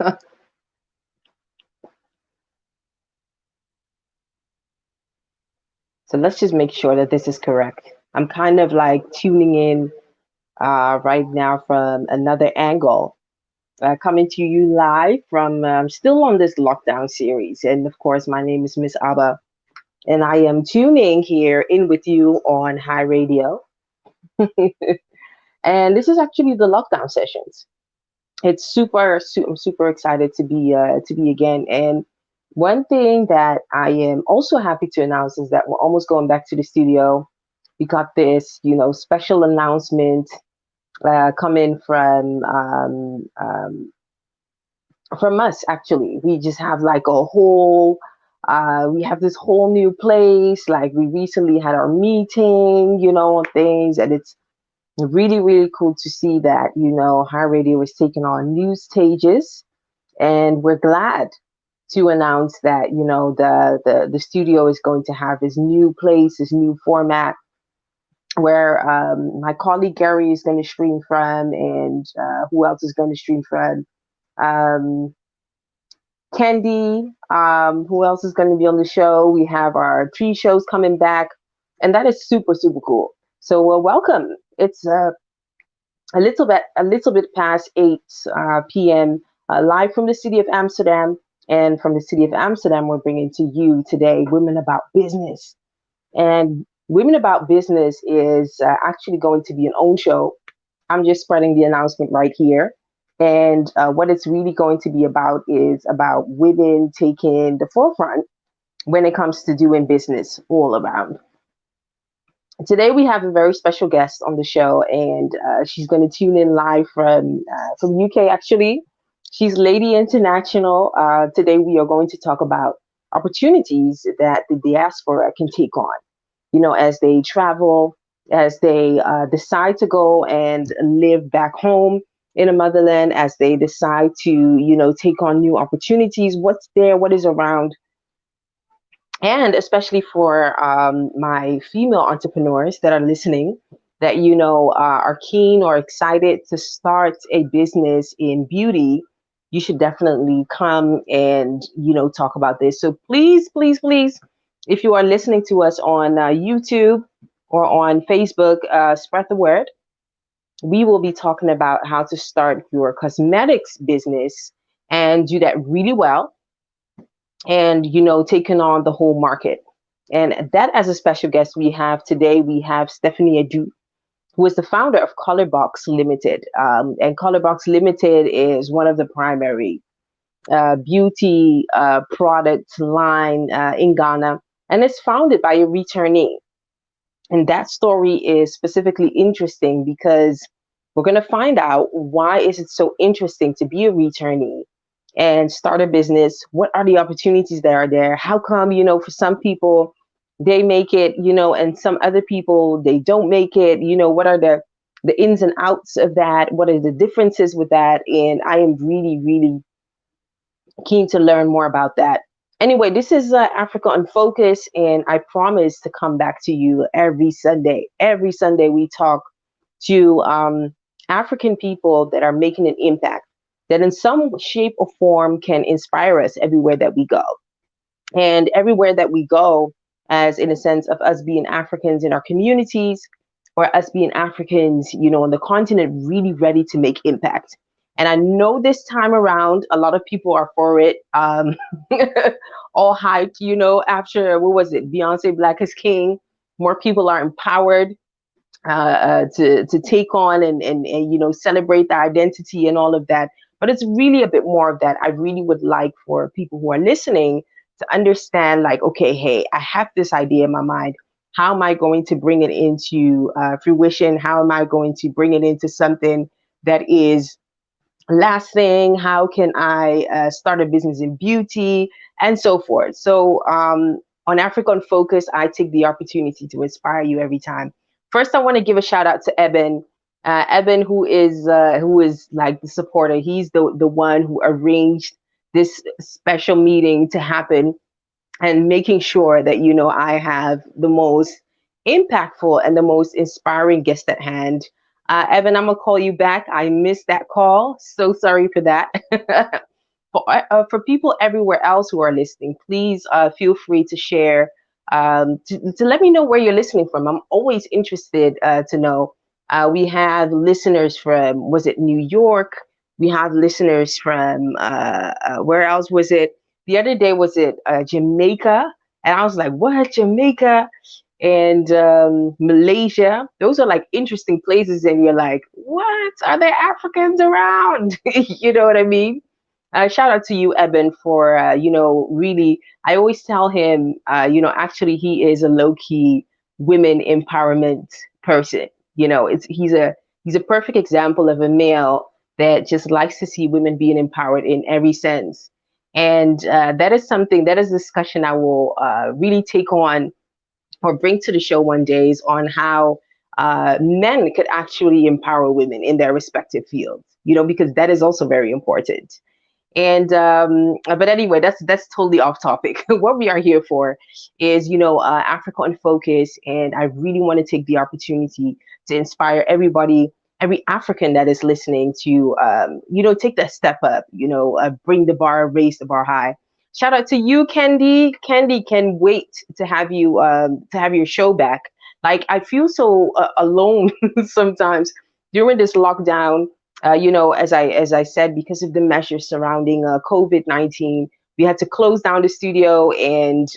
So let's just make sure that this is correct. I'm kind of like tuning in right now from another angle, coming to you live from still on this lockdown series. And of course, my name is MS.ABA, and I am tuning here in with you on High Radio. And this is actually the lockdown sessions. It's I'm super excited to be again. And one thing that I am also happy to announce is that we're almost going back to the studio. We got this, special announcement coming from us. Actually, we just have like a whole. We have this whole new place. Like we recently had our meeting, on things, and it's really, really cool to see that, High Radio is taking on new stages, and we're glad to announce that, the studio is going to have this new place, this new format where my colleague Gary is going to stream from, and who else is going to stream from? Um, Candy, who else is going to be on the show? We have our 3 shows coming back, and that is super, super cool. So welcome. It's a little bit past 8 p.m. Live from the city of Amsterdam. And from the city of Amsterdam, we're bringing to you today Women About Business. And Women About Business is actually going to be an own show. I'm just spreading the announcement right here. And what it's really going to be about is about women taking the forefront when it comes to doing business all around. Today we have a very special guest on the show, and she's going to tune in live from UK. Actually, she's Lady International. Today we are going to talk about opportunities that the diaspora can take on. As they travel, as they decide to go and live back home in a motherland, as they decide to take on new opportunities. What's there? What is around? And especially for my female entrepreneurs that are listening, that are keen or excited to start a business in beauty, you should definitely come and talk about this. So please, please, please, if you are listening to us on YouTube or on Facebook, spread the word. We will be talking about how to start your cosmetics business and do that really well, and taking on the whole market. And that, as a special guest, we have Stephanie Adu, who is the founder of Colorbox Limited. And Colorbox Limited is one of the primary beauty product line in Ghana, and it's founded by a returnee. And that story is specifically interesting because we're going to find out why is it so interesting to be a returnee and start a business. What are the opportunities that are there? How come, for some people they make it, and some other people they don't make it? What are the ins and outs of that? What are the differences with that? And I am really, really keen to learn more about that. Anyway, this is Africa on Focus, and I promise to come back to you every Sunday. Every Sunday we talk to African people that are making an impact, that in some shape or form can inspire us everywhere that we go. And everywhere that we go, as in a sense of us being Africans in our communities, or us being Africans, on the continent, really ready to make impact. And I know this time around, a lot of people are for it. All hyped, after, what was it, Beyonce Black is King. More people are empowered to take on and celebrate their identity and all of that. But it's really a bit more of that. I really would like for people who are listening to understand, like, okay, hey, I have this idea in my mind. How am I going to bring it into fruition? How am I going to bring it into something that is lasting? How can I start a business in beauty and so forth? So on African Focus, I take the opportunity to inspire you every time. First, I want to give a shout out to Eben. Eben, who is like the supporter. He's the one who arranged this special meeting to happen, and making sure that I have the most impactful and the most inspiring guest at hand. Evan, I'm gonna call you back. I missed that call. So sorry for that. for people everywhere else who are listening, please feel free to share, to let me know where you're listening from. I'm always interested to know. We have listeners from, was it New York? We have listeners from, where else was it? The other day, was it Jamaica? And I was like, what, Jamaica? And Malaysia. Those are like interesting places, and you're like, what? Are there Africans around? You know what I mean? Shout out to you, Eben, for really. I always tell him, actually, he is a low key women empowerment person. He's a perfect example of a male that just likes to see women being empowered in every sense. And that is something, that is a discussion I will really take on or bring to the show one day, is on how men could actually empower women in their respective fields, because that is also very important. And but anyway, that's totally off topic. What we are here for is, Africa on Focus, and I really want to take the opportunity to inspire everybody, every African that is listening, to take that step up, bring the bar, raise the bar high. Shout out to you, Kendi. Kendi, can wait to have your show back. Like, I feel so alone sometimes during this lockdown. As I said, because of the measures surrounding COVID-19, we had to close down the studio, and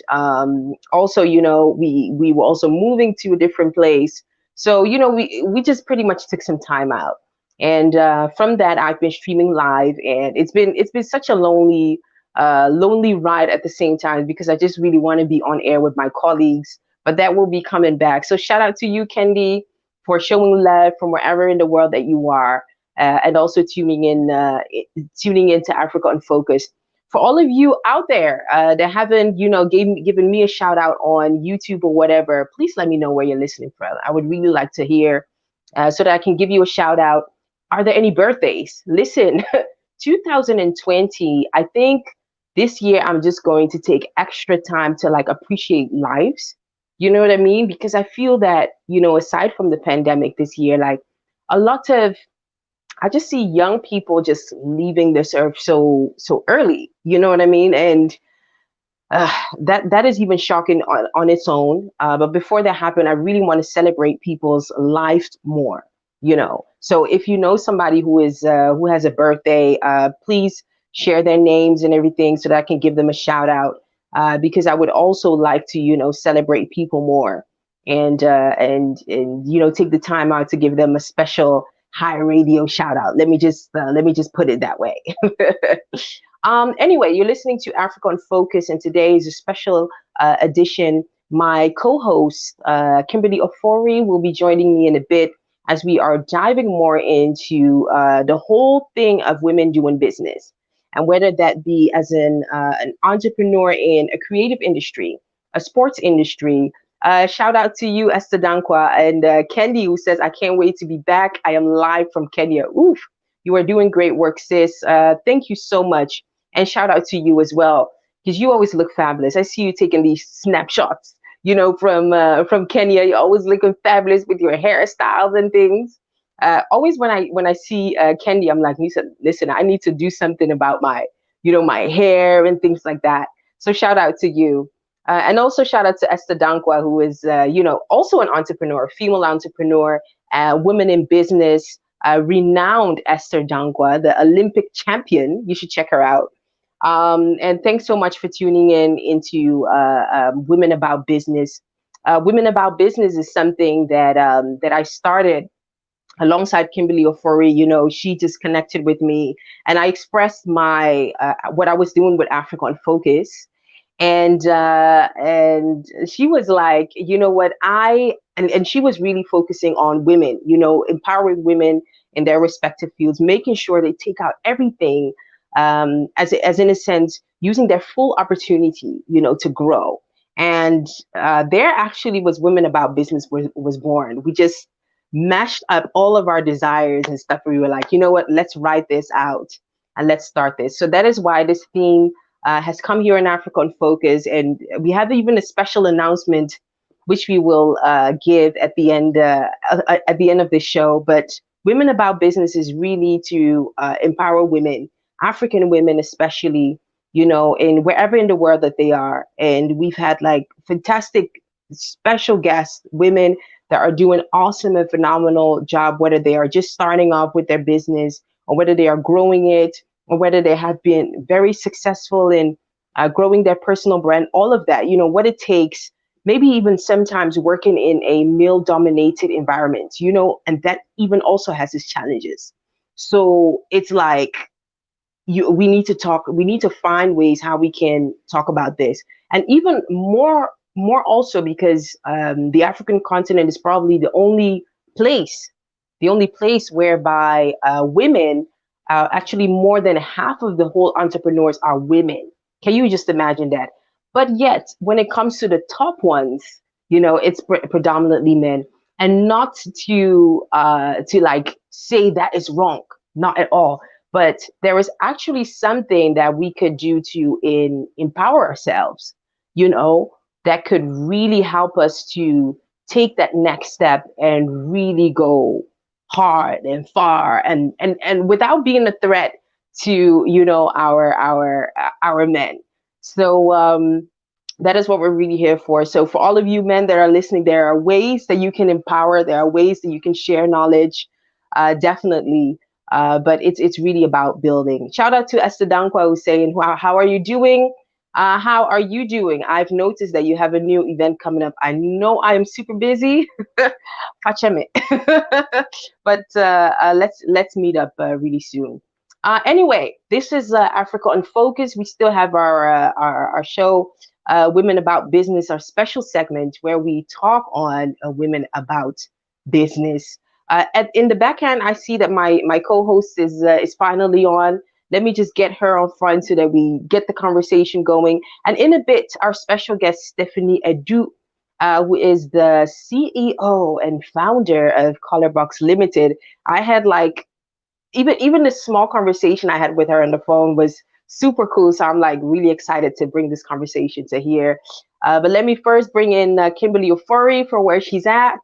also, we were also moving to a different place. So, we just pretty much took some time out, and from that, I've been streaming live, and it's been such a lonely ride at the same time, because I just really want to be on air with my colleagues, but that will be coming back. So shout out to you, Kendi, for showing love from wherever in the world that you are, and also tuning into Africa on Focus. For all of you out there that haven't, given me a shout out on YouTube or whatever, please let me know where you're listening from. I would really like to hear, so that I can give you a shout out. Are there any birthdays? Listen, 2020, I think this year I'm just going to take extra time to like appreciate lives. You know what I mean? Because I feel that, aside from the pandemic this year, like, a lot of, I just see young people just leaving this earth so early. You know what I mean? And uh, that is even shocking on its own. But before that happened, I really want to celebrate people's lives more. So if you know somebody who has a birthday, please share their names and everything, so that I can give them a shout out. Because I would also like to, celebrate people more, and take the time out to give them a special high radio shout out. Let me just put it that way. Anyway, you're listening to Africa on Focus, and today is a special edition. My co-host, Kimberly Ofori, will be joining me in a bit, as we are diving more into the whole thing of women doing business, and whether that be as an entrepreneur in a creative industry, a sports industry. Shout out to you, Esther Dankwa, and Kendi, who says, I can't wait to be back. I am live from Kenya. Oof, you are doing great work, sis. Thank you so much. And shout out to you as well, because you always look fabulous. I see you taking these snapshots, from Kenya. You're always looking fabulous with your hairstyles and things. Always when I see Kendi, I'm like, listen, I need to do something about my hair and things like that. So shout out to you. And also shout out to Esther Dankwa, who is, also an entrepreneur, female entrepreneur, women in business, renowned Esther Dankwa, the Olympic champion. You should check her out. And thanks so much for tuning in into Women About Business. Women About Business is something that I started alongside Kimberly Ofori. She just connected with me, and I expressed my what I was doing with Africa on Focus, and she was like, you know what, and she was really focusing on women, empowering women in their respective fields, making sure they take out everything, as in a sense, using their full opportunity, to grow. And there actually was Women About Business was born. We just mashed up all of our desires and stuff. We were like, you know what, let's write this out and let's start this. So that is why this theme has come here in Africa on Focus, and we have even a special announcement, which we will give at the end of the show. But Women About Business is really to empower women African women, especially, you know, in wherever in the world that they are. And we've had like fantastic special guests, women that are doing awesome and phenomenal job, whether they are just starting off with their business or whether they are growing it or whether they have been very successful in growing their personal brand, all of that, you know, what it takes, maybe even sometimes working in a male dominated environment, you know, and that even also has its challenges. So it's like, we need to talk, we need to find ways how we can talk about this. And even more also because the African continent is probably the only place whereby women, actually more than half of the whole entrepreneurs are women. Can you just imagine that? But yet when it comes to the top ones, you know, it's predominantly men. And not to like say that is wrong, not at all, but there is actually something that we could do to empower ourselves, you know, that could really help us to take that next step and really go hard and far and without being a threat to, you know, our men. So that is what we're really here for. So for all of you men that are listening, there are ways that you can empower, there are ways that you can share knowledge, definitely. But it's really about building. Shout out to Esther Dankwa who's saying, how are you doing? How are you doing? I've noticed that you have a new event coming up. I know I am super busy. Facheme. But let's meet up really soon. Anyway, this is Africa on Focus. We still have our show, Women About Business, our special segment where we talk on women about business. In the backhand, I see that my co-host is finally on. Let me just get her on front so that we get the conversation going. And in a bit, our special guest, Stephanie Edu, who is the CEO and founder of Colorbox Limited. I had like, even the small conversation I had with her on the phone was super cool. So I'm like really excited to bring this conversation to here. But let me first bring in Kimberly Ofori for where she's at.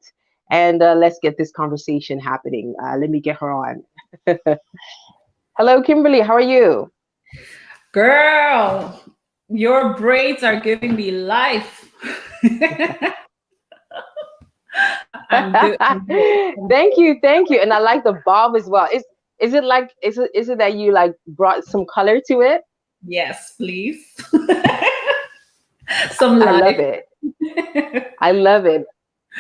And let's get this conversation happening. Let me get her on. Hello, Kimberly. How are you? Girl, your braids are giving me life. I'm good. Thank you, thank you. And I like the bob as well. Is it that you like brought some color to it? Yes, please. Some I love life. it. I love it.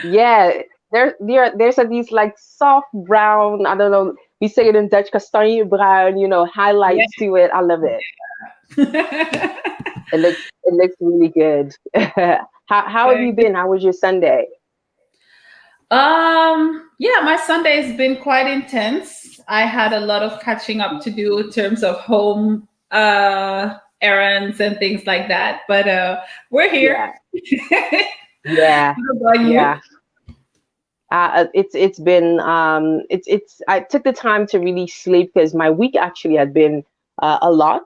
Yeah, there's these like soft brown, I don't know, we say it in Dutch, kastanje brown, you know, Yeah. highlights to it. I love it. It looks really good. How have you been? How was your Sunday? Yeah, my Sunday has been quite intense. I had a lot of catching up to do in terms of home errands and things like that. But we're here. Yeah, yeah, How about you? yeah. It's been it's I took the time to really sleep because my week actually had been a lot.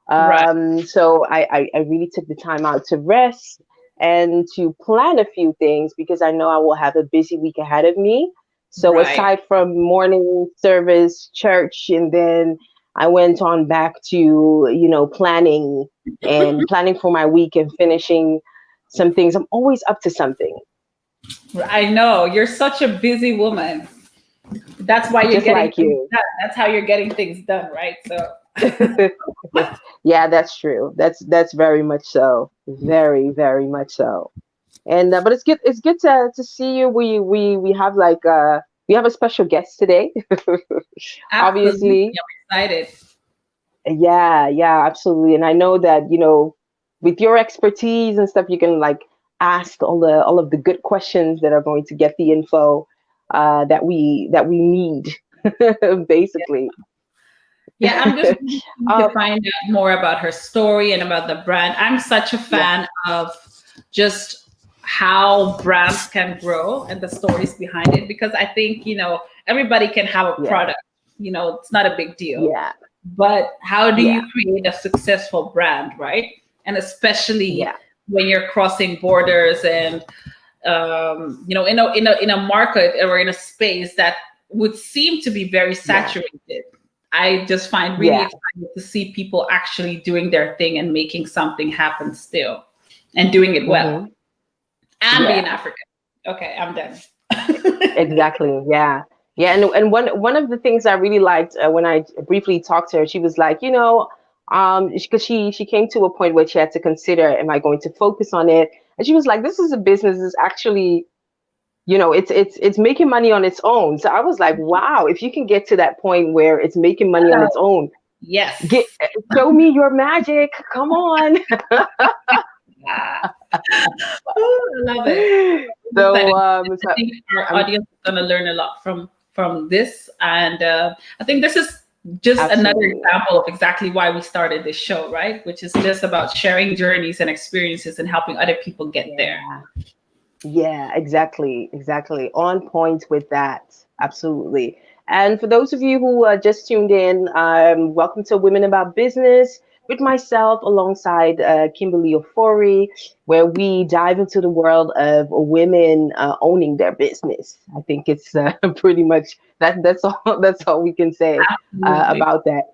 Right, So I really took the time out to rest and to plan a few things because I know I will have a busy week ahead of me. So right. aside from morning service, church, and then I went on back to, you know, planning for my week and finishing some things. I'm always up to something, I know you're such a busy woman. That's why you're just getting like things you. done. That's how you're getting things done, right? So Yeah, that's true. That's very much so. Very, very much so. And but it's good. It's good to see you. We have like we have a special guest today. absolutely, Obviously, I'm excited. yeah, yeah, absolutely. And I know that, you know, with your expertise and stuff, you can like ask all of the good questions that are going to get the info that we need, basically. Yeah, I'm just really keen uh, to find out more about her story and about the brand. I'm such a yeah, fan of just how brands can grow and the stories behind it because I think, everybody can have a yeah, product, it's not a big deal. yeah, But how do yeah, you create a successful brand, right? And especially yeah, when you're crossing borders and in a market or in a space that would seem to be very yeah, saturated. I just find really exciting to see people actually doing their thing and making something happen still and doing it well and being African. Okay, I'm done. Exactly. Yeah. Yeah. And one of the things I really liked when I briefly talked to her, she was like, because she came to a point where she had to consider, am I going to focus on it? And she was like, this is a business is actually, it's making money on its own. So I was like, wow, if you can get to that point where it's making money on its own, yes, show me your magic. Come on. I love it. So, I think our audience is going to learn a lot from this, and I think this is just another example of exactly why we started this show, right? Which is just about sharing journeys and experiences and helping other people get there. Yeah, exactly. On point with that. Absolutely. And for those of you who just tuned in, welcome to Women About Business with myself alongside Kimberly Ofori, where we dive into the world of women owning their business. I think it's pretty much that's all we can say about that.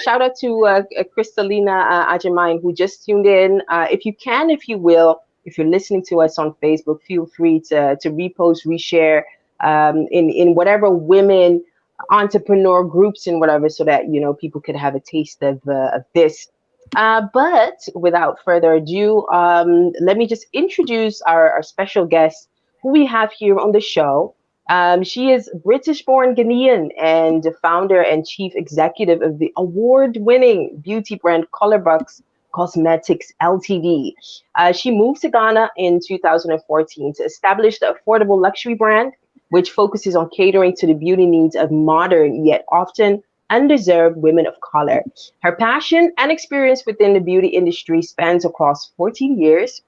Shout out to Kristalina Ajamain, who just tuned in. If you can, if you will, if you're listening to us on Facebook, feel free to repost, reshare in whatever women entrepreneur groups and whatever, so that people could have a taste of this. But without further ado, let me just introduce our special guest who we have here on the show. She is British-born Ghanaian and the founder and chief executive of the award-winning beauty brand Colorbox Cosmetics Ltd. She moved to Ghana in 2014 to establish the affordable luxury brand, which focuses on catering to the beauty needs of modern yet often undeserved women of color. Her passion and experience within the beauty industry spans across 14 years.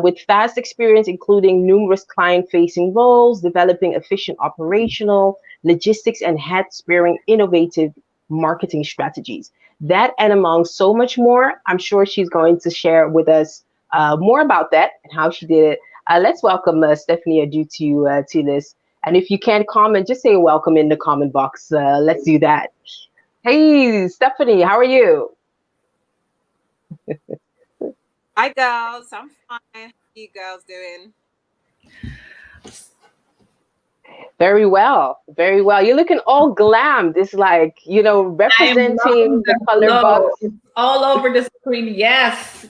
With vast experience, including numerous client-facing roles, developing efficient operational, logistics, and head-sparing innovative marketing strategies. That and among so much more, I'm sure she's going to share with us more about that and how she did it. Let's welcome Stephanie Adu to this. And if you can't comment, just say welcome in the comment box. Let's do that. Hey, Stephanie, how are you? Hi, girls. I'm fine. How are you girls doing? Very well. Very well. You're looking all glammed. It's like, representing the Colorbox. It's all over the screen. Yes.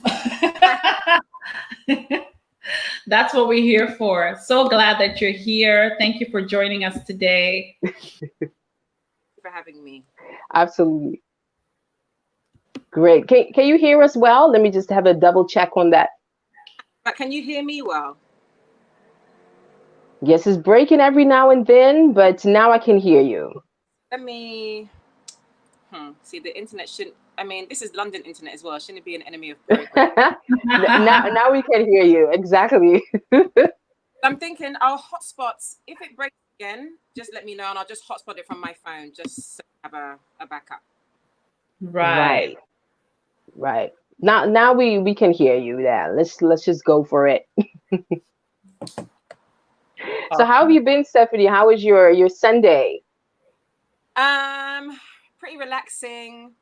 That's what we're here for. So glad that you're here. Thank you for joining us today. For having me. Absolutely. Great. Can you hear us well? Let me just have a double check on that. But can you hear me well? Yes, it's breaking every now and then, but now I can hear you. Let me see. The internet shouldn't. I mean, this is London internet as well. Shouldn't it be an enemy of progress? now we can hear you. Exactly. I'm thinking our hotspots. If it breaks again, just let me know, and I'll just hotspot it from my phone, just so I have a backup. Right. Now we can hear you. Yeah. Let's just go for it. So how have you been, Stephanie? How was your Sunday? Pretty relaxing.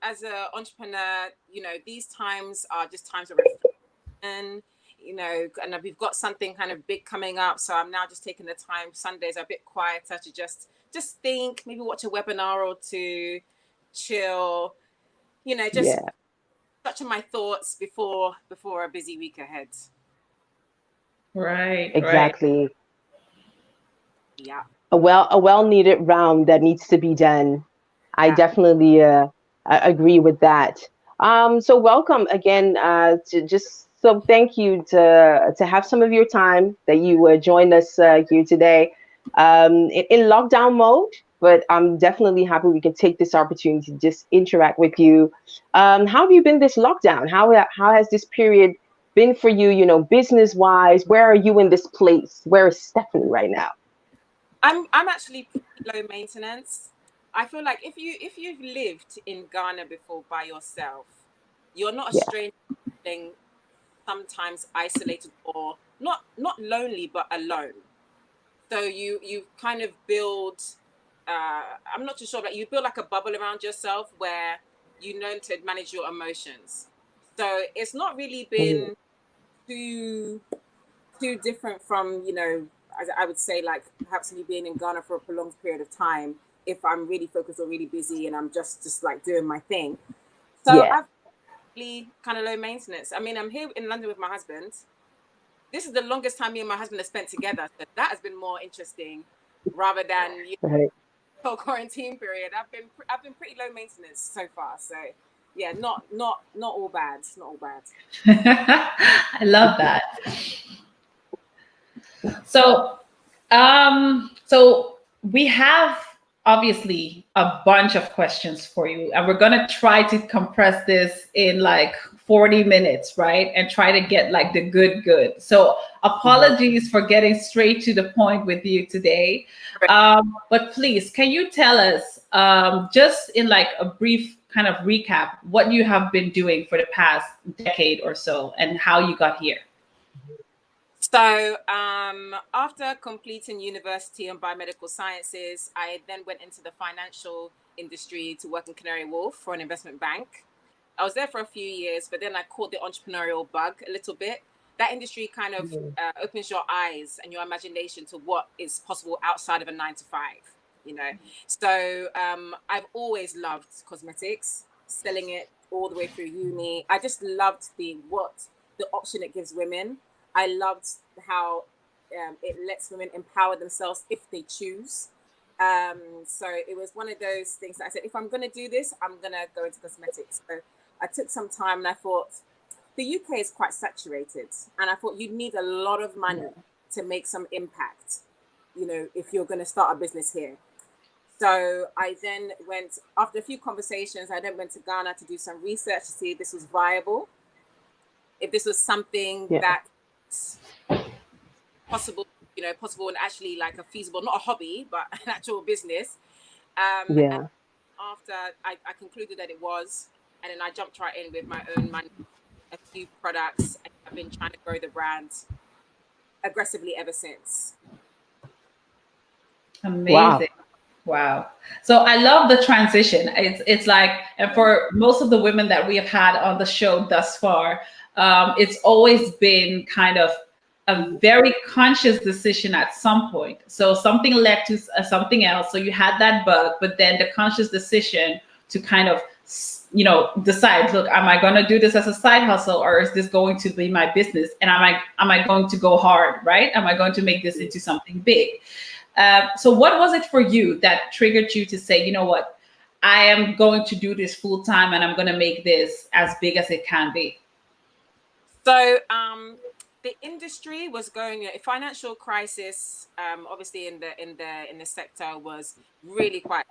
As an entrepreneur, these times are just times of reflection. And we've got something kind of big coming up, so I'm now just taking the time. Sundays are a bit quieter to just think, maybe watch a webinar or two, chill. Touching my thoughts before a busy week ahead. Right. Exactly. Right. Yeah. A well needed round that needs to be done. I definitely agree with that. So welcome again. So thank you to have some of your time that you joined us here today in lockdown mode. But I'm definitely happy we can take this opportunity to just interact with you. How have you been this lockdown? How has this period been for you? Business wise, where are you in this place? Where is Stephanie right now? I'm actually pretty low maintenance. I feel like if you've lived in Ghana before by yourself, you're not a stranger feeling sometimes isolated or not lonely but alone. So you kind of build I'm not too sure, but you build like a bubble around yourself where you know to manage your emotions. So it's not really been too different from, you know, as I would say, like perhaps me being in Ghana for a prolonged period of time, if I'm really focused or really busy and I'm just like doing my thing. So I've really kind of low maintenance. I mean, I'm here in London with my husband. This is the longest time me and my husband have spent together. So that has been more interesting rather than, you know, whole quarantine period. I've been pretty low maintenance so far. So yeah, not all bad. Not all bad. I love that. So, so we have obviously a bunch of questions for you, and we're gonna try to compress this in like 40 minutes, right? And try to get like the good. So apologies for getting straight to the point with you today. But please, can you tell us just in like a brief kind of recap what you have been doing for the past decade or so and how you got here? So after completing university in biomedical sciences, I then went into the financial industry to work in Canary Wharf for an investment bank. I was there for a few years, but then I caught the entrepreneurial bug a little bit. That industry kind of opens your eyes and your imagination to what is possible outside of a 9-to-5, you know. So I've always loved cosmetics, selling it all the way through uni. I just loved the option it gives women. I loved how it lets women empower themselves if they choose. So it was one of those things that I said, if I'm going to do this, I'm going to go into cosmetics. So I took some time and I thought, the UK is quite saturated. And I thought you'd need a lot of money to make some impact, you know, if you're going to start a business here. So I then went, after a few conversations, I then went to Ghana to do some research to see if this was viable, if this was something that possible, you know, possible and actually like a feasible, not a hobby, but an actual business. And after I concluded that it was, and then I jumped right in with my own money, a few products, and I've been trying to grow the brand aggressively ever since. Amazing. Wow. So I love the transition. It's like, and for most of the women that we have had on the show thus far, it's always been kind of a very conscious decision at some point. So something led to something else. So you had that bug, but then the conscious decision to kind of, you know, decide, look, am I going to do this as a side hustle, or is this going to be my business? And am I going to go hard, right? Am I going to make this into something big? So what was it for you that triggered you to say, you know what, I am going to do this full time and I'm going to make this as big as it can be? So the industry was going, a financial crisis, obviously in the sector was really quite,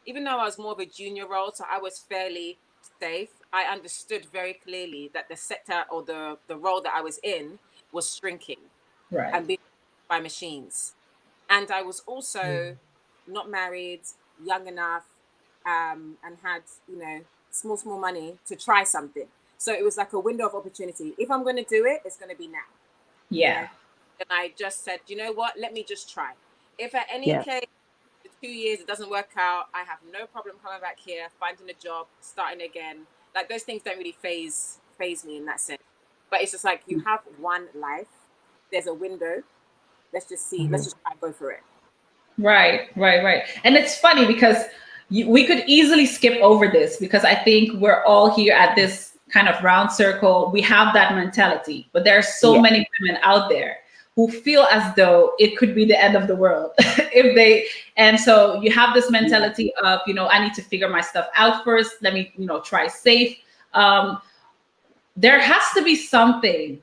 even though I was more of a junior role, so I was fairly safe. I understood very clearly that the sector or the role that I was in was shrinking and being by machines. And I was also not married, young enough, and had, you know, small money to try something. So it was like a window of opportunity. If I'm going to do it, it's going to be now. Yeah. You know? And I just said, you know what, let me just try. If at any case, 2 years, it doesn't work out, I have no problem coming back here, finding a job, starting again. Like those things don't really phase me in that sense. But it's just like, you have one life. There's a window. Let's just see. Let's just try and go for it. Right. And it's funny because we could easily skip over this because I think we're all here at this kind of round circle. We have that mentality, but there are so many women out there who feel as though it could be the end of the world and so you have this mentality of, you know, I need to figure my stuff out first. Let me, you know, try safe. There has to be something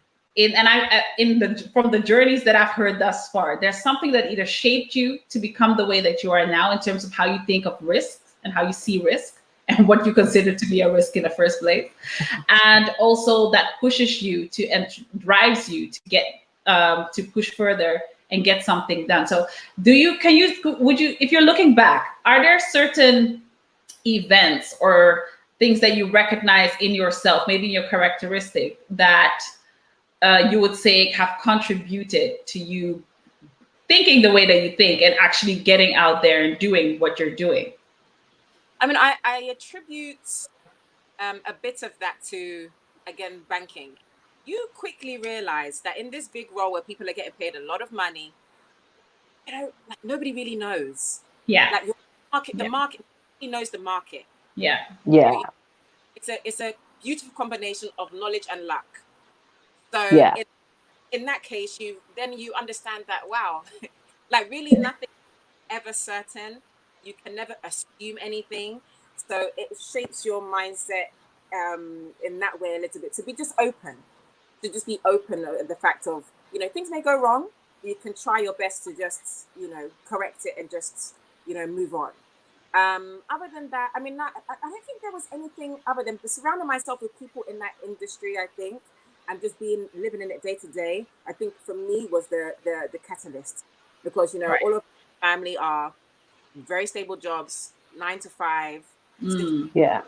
from the journeys that I've heard thus far, there's something that either shaped you to become the way that you are now in terms of how you think of risk and how you see risk and what you consider to be a risk in the first place. And also that pushes you to and drives you to get to push further and get something done. So would you, if you're looking back, are there certain events or things that you recognize in yourself, maybe in your characteristic, that you would say have contributed to you thinking the way that you think and actually getting out there and doing what you're doing? I mean, I attribute a bit of that to, again, banking. You quickly realize that in this big role where people are getting paid a lot of money, you know, like nobody really knows. Yeah. Like your market, the market, he knows the market. Yeah. Yeah. It's a beautiful combination of knowledge and luck. So Yeah. in that case, you understand that, wow, like really nothing ever certain. You can never assume anything. So it shapes your mindset in that way a little bit, to be just open, to just be open at the fact of, you know, things may go wrong. You can try your best to just, you know, correct it and just, you know, move on. Other than that, I mean, I don't think there was anything other than surrounding myself with people in that industry, I think, and just living in it day to day. I think for me was the catalyst, because, you know, all of my family are very stable jobs, 9 to 5, Yeah.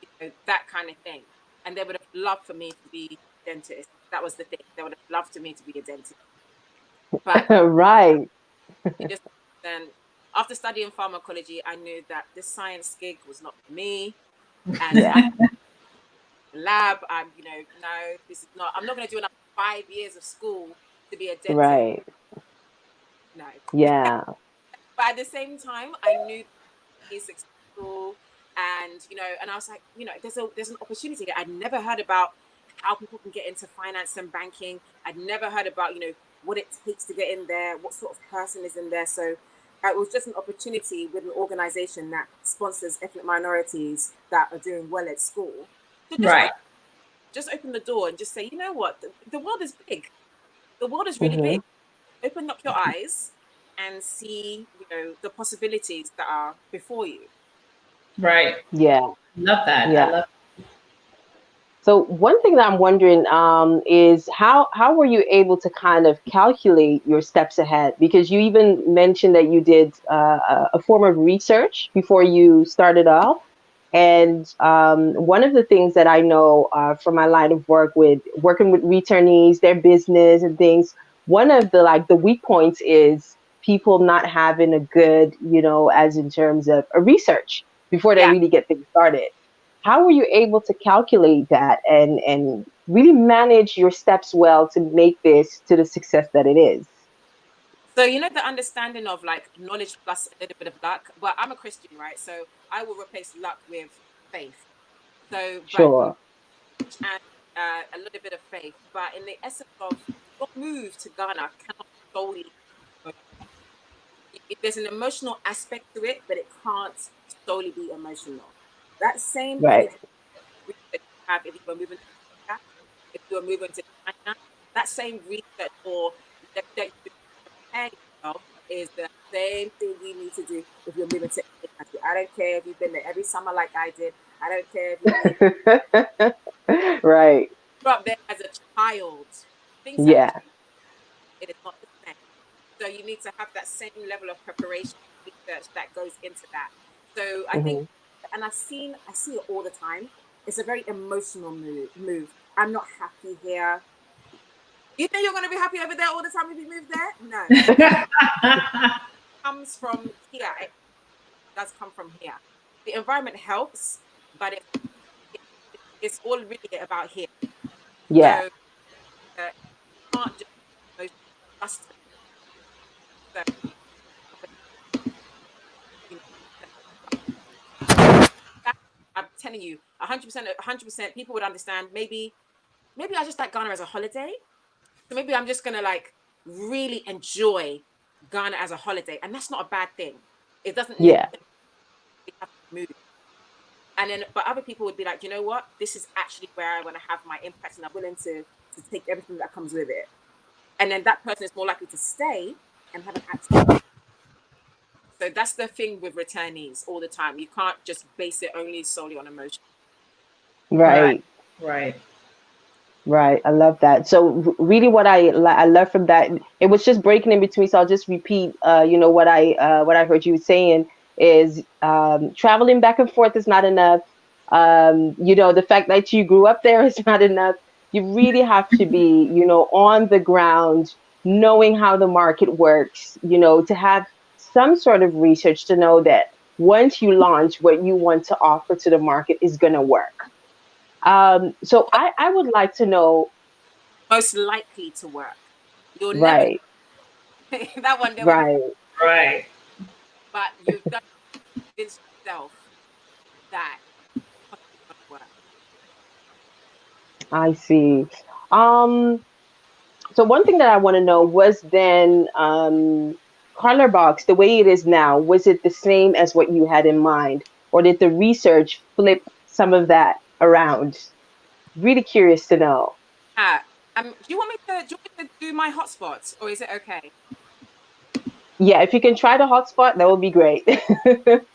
you know, that kind of thing. And they would have loved for me to be a dentist. That was the thing. They would have loved for me to be a dentist. But Right. just then, after studying pharmacology, I knew that this science gig was not for me. And Yeah. lab, I'm, you know, no, this is not. I'm not going to do another 5 years of school to be a dentist. Right. No. Yeah. But at the same time, I knew he's successful, and you know, and I was like, you know, there's an opportunity here. I'd never heard about how people can get into finance and banking. I'd never heard about, you know, what it takes to get in there, what sort of person is in there. So it was just an opportunity with an organization that sponsors ethnic minorities that are doing well at school to just open the door and just say, you know what, the world is big. The world is really big. Open up your eyes and see, you know, the possibilities that are before you. Right. Yeah. Love that. Yeah. I love. So one thing that I'm wondering is how were you able to kind of calculate your steps ahead? Because you even mentioned that you did a form of research before you started off. And one of the things that I know from my line of work with working with returnees, their business and things, one of the weak points is people not having a good, you know, as in terms of a research before they really get things started. How were you able to calculate that and really manage your steps well to make this to the success that it is? So, you know, the understanding of like knowledge plus a little bit of luck. But I'm a Christian, right? So I will replace luck with faith. So, but Sure. and a little bit of faith. But in the essence of your move to Ghana cannot solely, there's an emotional aspect to it, but it can't solely be emotional. That same Right. energy that you have if you were moving to Africa, if you were moving to China, that same research or that you prepare yourself is the same thing you need to do if you're moving to any country. I don't care if you've been there every summer like I did. I don't care if you've been Right. up there as a child. Things have Yeah. changed. It is not the same. So you need to have that same level of preparation research that goes into that. So I think, and I see it all the time. It's a very emotional move. I'm not happy here. You think you're going to be happy over there all the time if you move there? No. It comes from here. It does come from here. The environment helps, but it's all really about here. Yeah. So you can't just so, you know, I'm telling you, 100%, people would understand. Maybe I just like Ghana as a holiday. So maybe I'm just gonna like really enjoy Ghana as a holiday, and that's not a bad thing. It doesn't necessarily have to move. And then, but other people would be like, you know what? This is actually where I want to have my impact, and I'm willing to take everything that comes with it. And then that person is more likely to stay and have an action. So that's the thing with returnees all the time. You can't just base it only solely on emotion. Right. Right. I love that. So really what I love from that, it was just breaking in between. So I'll just repeat, you know, what I heard you saying is traveling back and forth is not enough. You know, the fact that you grew up there is not enough. You really have to be, you know, on the ground, knowing how the market works, to have some sort of research to know that once you launch, what you want to offer to the market is going to work. So I would like to know. Most likely to work. You'll never Right, that one there will be, right. Right. but you've got to convince yourself that it's gonna work. I see. Um, so one thing that I want to know was then Colorbox, the way it is now, was it the same as what you had in mind, or did the research flip some of that around? Really curious to know. Uh, do you want me to do my hotspots or is it okay? Yeah, if you can try the hotspot, that would be great. Let me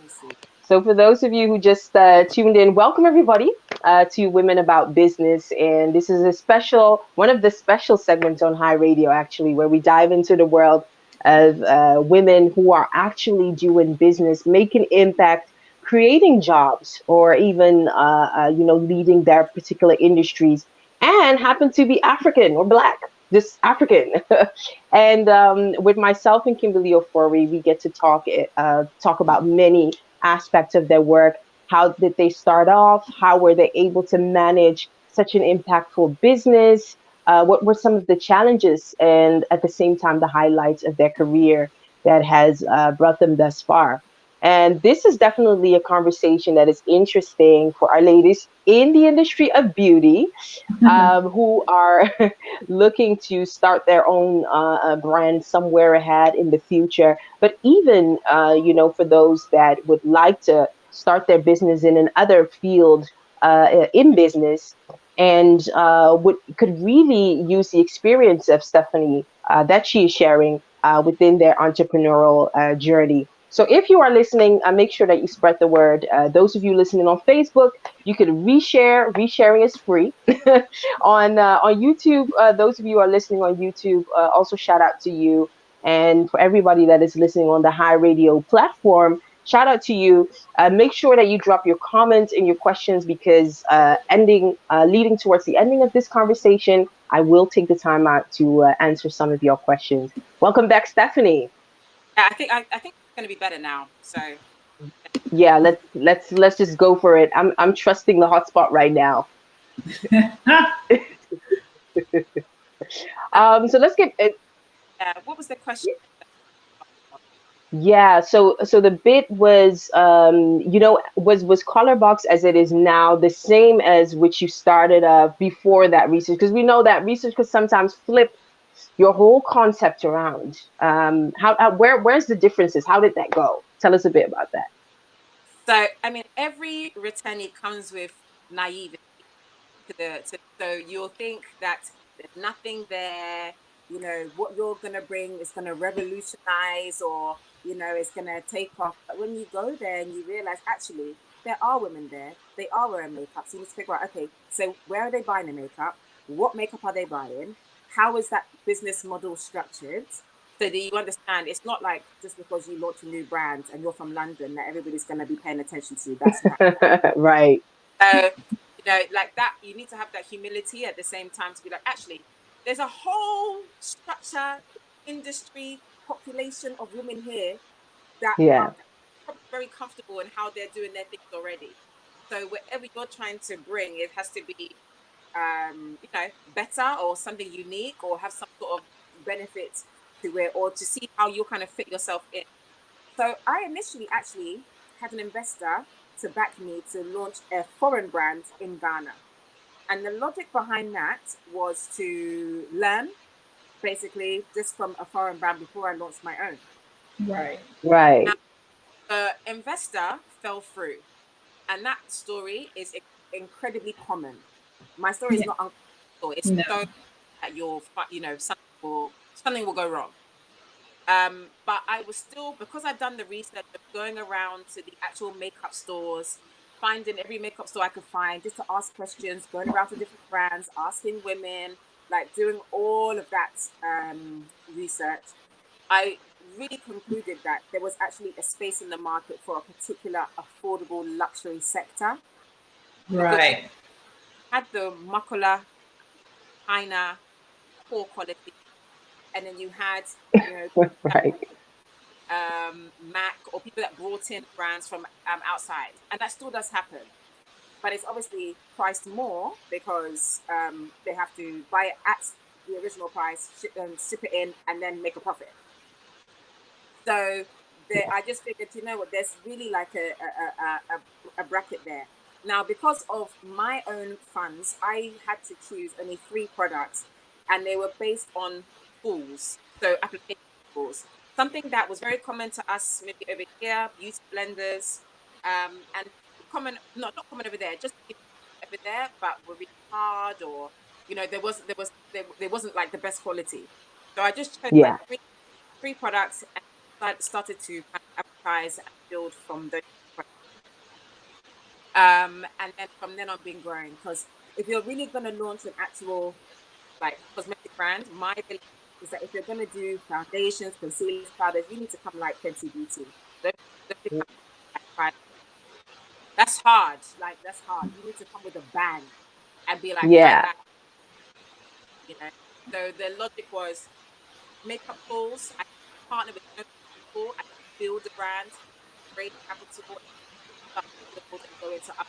see. So for those of you who just tuned in, welcome everybody to Women About Business. And this is one of the special segments on High Radio, actually, where we dive into the world of women who are actually doing business, making impact, creating jobs, or even, leading their particular industries, and happen to be African or Black, just African. And with myself and Kimberly Ofori, we get to talk about many aspects of their work. How did they start off? How were they able to manage such an impactful business? What were some of the challenges and at the same time the highlights of their career that has brought them thus far? And this is definitely a conversation that is interesting for our ladies in the industry of beauty, who are looking to start their own brand somewhere ahead in the future. But even, for those that would like to start their business in another field in business and could really use the experience of Stephanie that she is sharing within their entrepreneurial journey. So if you are listening, make sure that you spread the word. Those of you listening on Facebook, you could reshare. Resharing is free. On YouTube, those of you who are listening on YouTube, also shout out to you. And for everybody that is listening on the High Radio platform, shout out to you. Make sure that you drop your comments and your questions because leading towards the ending of this conversation, I will take the time out to answer some of your questions. Welcome back, Stephanie. Yeah, I think it's gonna be better now. So Yeah, let's just go for it. I'm trusting the hotspot right now. So let's get what was the question? Yeah, so the bit was was Colorbox as it is now the same as which you started before that research? Because we know that research could sometimes flip your whole concept around. Where's the differences? How did that go? Tell us a bit about that. So I mean, every returnee comes with naivety so you'll think that there's nothing there. What you're gonna bring is gonna revolutionize, or it's gonna take off. But when you go there and you realize actually there are women there, they are wearing makeup. So you need to figure out, okay, so where are they buying the makeup? What makeup are they buying? How is that business model structured? So do you understand? It's not like just because you launch a new brand and you're from London that everybody's going to be paying attention to you. That's not Right. so, like that, you need to have that humility at the same time to be like, actually, there's a whole structure, industry, population of women here that are Yeah. very comfortable in how they're doing their things already. So whatever you're trying to bring, it has to be, better or something unique or have some sort of benefit to it or to see how you kind of fit yourself in. So I initially actually had an investor to back me to launch a foreign brand in Ghana. And the logic behind that was to learn basically just from a foreign brand before I launched my own. Right. Right. Now, the investor fell through. And that story is incredibly common. My story is Yeah. not uncommon. It's No. so that something will go wrong. But I was still, because I've done the research of going around to the actual makeup stores, finding every makeup store I could find just to ask questions, going around to different brands, asking women, like doing all of that research. I really concluded that there was actually a space in the market for a particular affordable luxury sector because you Right. had the Makola, China, poor quality, and then you had, Right. Mac or people that brought in brands from outside, and that still does happen, but it's obviously priced more because they have to buy it at the original price, ship it in, and then make a profit. So I just figured, what, there's really like a bracket there. Now, because of my own funds, I had to choose only 3 products, and they were based on tools, so application tools. Something that was very common to us maybe over here, beauty blenders, and common, not common over there, just over there, but were really hard, or there wasn't like the best quality. So I just chose like Yeah. three products and started to kind of advertise and build from those products. And then from then on, been growing, because if you're really going to launch an actual like cosmetic brand, my belief is that if you're going to do foundations, concealers, powders, you need to come like Fenty Beauty. Don't become like, that's hard. Like, that's hard. You need to come with a bang and be like, Yeah. So the logic was makeup tools. I partner with people. I build a brand, raise capital, and go into other.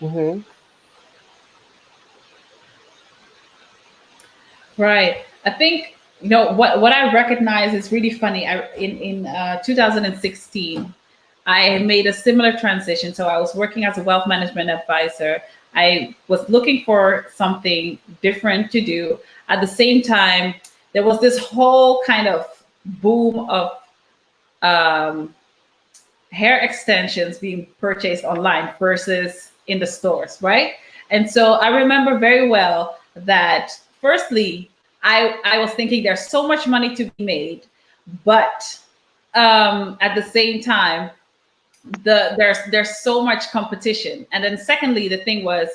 Mm-hmm. Right. I think what I recognize is really funny. In 2016, I made a similar transition. So I was working as a wealth management advisor. I was looking for something different to do. At the same time, there was this whole kind of boom of um, hair extensions being purchased online versus in the stores, right? And so I remember very well that firstly, I was thinking there's so much money to be made, but at the same time, there's so much competition. And then secondly, the thing was,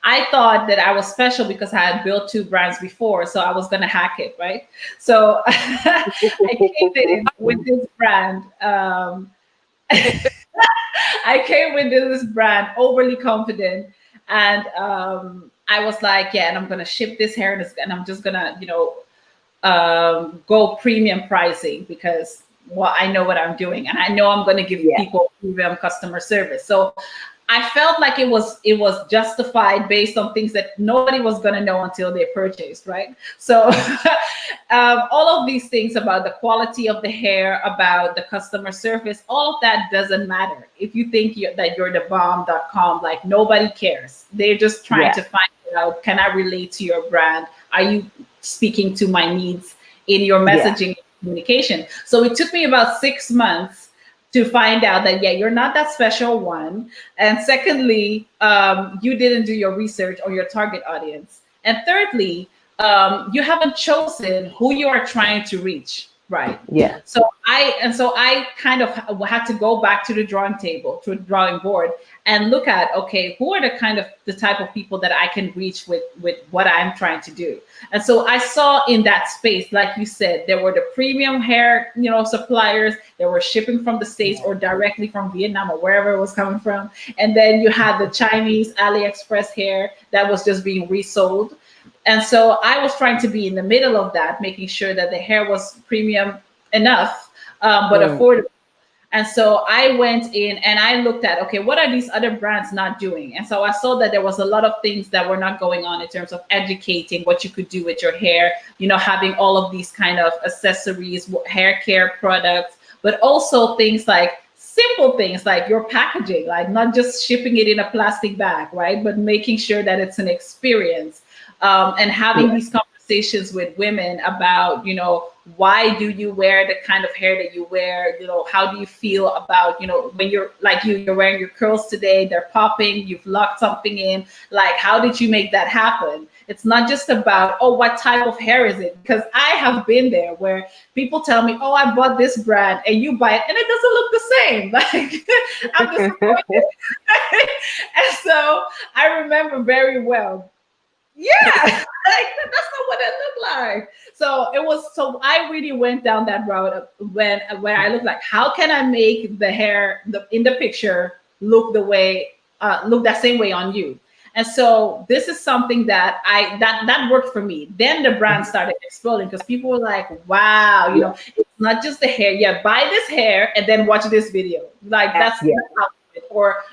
I thought that I was special because I had built 2 brands before, so I was gonna hack it, right? So I came in with this brand. I came with this brand overly confident, and I was like, yeah, and I'm gonna ship this hair, and I'm just gonna, go premium pricing because, well, I know what I'm doing, and I know I'm gonna give people premium customer service. So I felt like it was justified based on things that nobody was going to know until they purchased, right? So all of these things about the quality of the hair, about the customer service, all of that doesn't matter. If you think that you're the bomb.com, like, nobody cares. They're just trying to find out, can I relate to your brand? Are you speaking to my needs in your messaging communication? So it took me about 6 months to find out that, you're not that special, one. And secondly, you didn't do your research on your target audience. And thirdly, you haven't chosen who you are trying to reach, right? Yeah. So I kind of had to go back to the drawing board and look at, okay, who are the type of people that I can reach with what I'm trying to do. And so I saw in that space, like you said, there were the premium hair, suppliers that were shipping from the States or directly from Vietnam or wherever it was coming from. And then you had the Chinese AliExpress hair that was just being resold. And so I was trying to be in the middle of that, making sure that the hair was premium enough, but affordable. And so I went in and I looked at, okay, what are these other brands not doing? And so I saw that there was a lot of things that were not going on in terms of educating what you could do with your hair, having all of these kind of accessories, hair care products, but also things like simple things like your packaging, like not just shipping it in a plastic bag, right? But making sure that it's an experience, and having these conversations with women about, why do you wear the kind of hair that you wear? How do you feel about, when you're like you're wearing your curls today, they're popping, you've locked something in, like, how did you make that happen? It's not just about, oh, what type of hair is it? Because I have been there where people tell me, oh, I bought this brand, and you buy it and it doesn't look the same. Like, I'm disappointed. And so I remember very well. Yeah, that's not what it looked like. So I really went down that route where I looked like, how can I make the hair in the picture look the same way on you? And so this is something that that worked for me. Then the brand started exploding because people were like, wow, you know, it's not just the hair. Yeah, buy this hair and then watch this video. Like that's how, or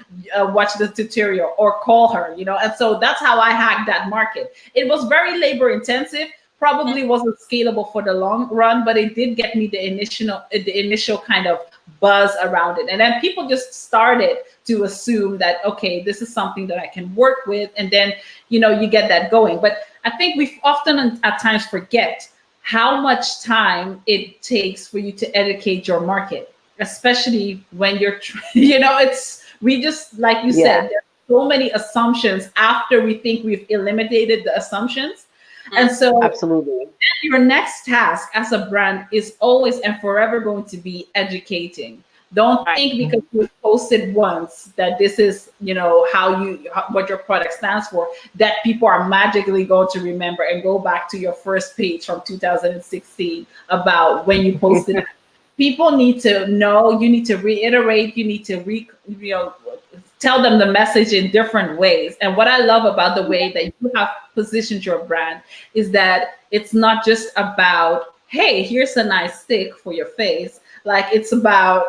watch the tutorial or call her, you know. And so that's how I hacked that market. It was very labor intensive, probably wasn't scalable for the long run, but it did get me the initial kind of buzz around it. And then people just started to assume that, okay, this is something that I can work with. And then, you know, you get that going. But I think we often at times forget how much time it takes for you to educate your market, especially when you're, you know, we just, like you said, there's so many assumptions after we think we've eliminated the assumptions. And so absolutely, your next task as a brand is always and forever going to be educating. Don't think because you posted once that this is, you know, what your product stands for, that people are magically going to remember and go back to your first page from 2016 about when you posted it. People need to know, you need to reiterate, you need to tell them the message in different ways. And what I love about the way that you have positioned your brand is that it's not just about, hey, here's a nice stick for your face. Like it's about,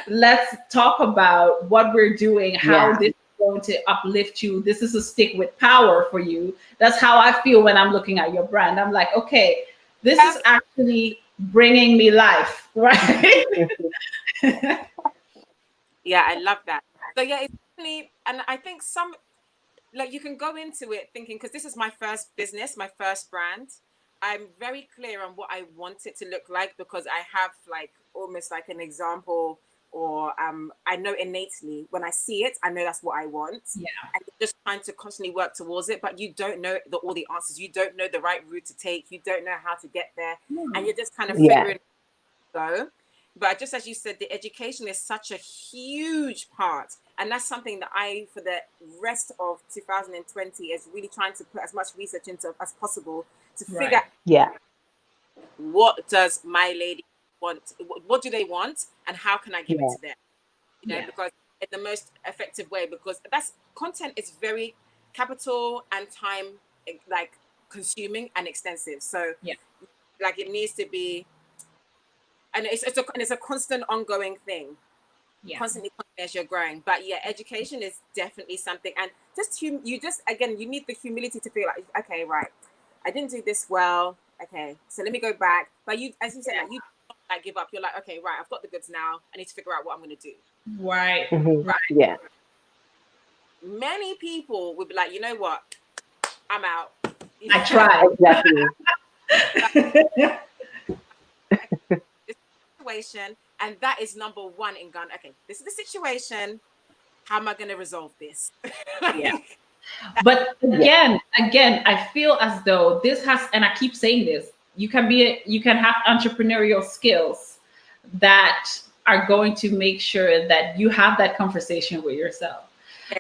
let's talk about what we're doing, how this is going to uplift you. This is a stick with power for you. That's how I feel when I'm looking at your brand. I'm like, okay, this is actually bringing me life, right? Yeah, I love that. So yeah, it's definitely, and I think like you can go into it thinking, because this is my first business, my first brand, I'm very clear on what I want it to look like, because I have like almost like an example, or I know innately when I see it, I know that's what I want. Yeah. And you're just trying to constantly work towards it, but you don't know all the answers. You don't know the right route to take. You don't know how to get there. And you're just kind of figuring it out. But just as you said, the education is such a huge part. And that's something that I, for the rest of 2020, is really trying to put as much research into as possible to figure out what does my lady want, what do they want, and how can I give it to them? You know, because in the most effective way, because that's content is very capital and time like consuming and extensive. So like it needs to be, and it's a constant ongoing thing. Constantly as you're growing. But yeah, education is definitely something. And just you just again, you need the humility to feel like, okay, right, I didn't do this well. Okay, so let me go back. But you, as you said, like you don't like give up. You're like, okay, right, I've got the goods now. I need to figure out what I'm going to do. Right. Yeah. Many people would be like, you know what, I'm out. I tried. Exactly. Situation, and that is number one in Ghana. Okay, this is the situation. How am I going to resolve this? But again, I feel as though this has, and I keep saying this, you can have entrepreneurial skills that are going to make sure that you have that conversation with yourself.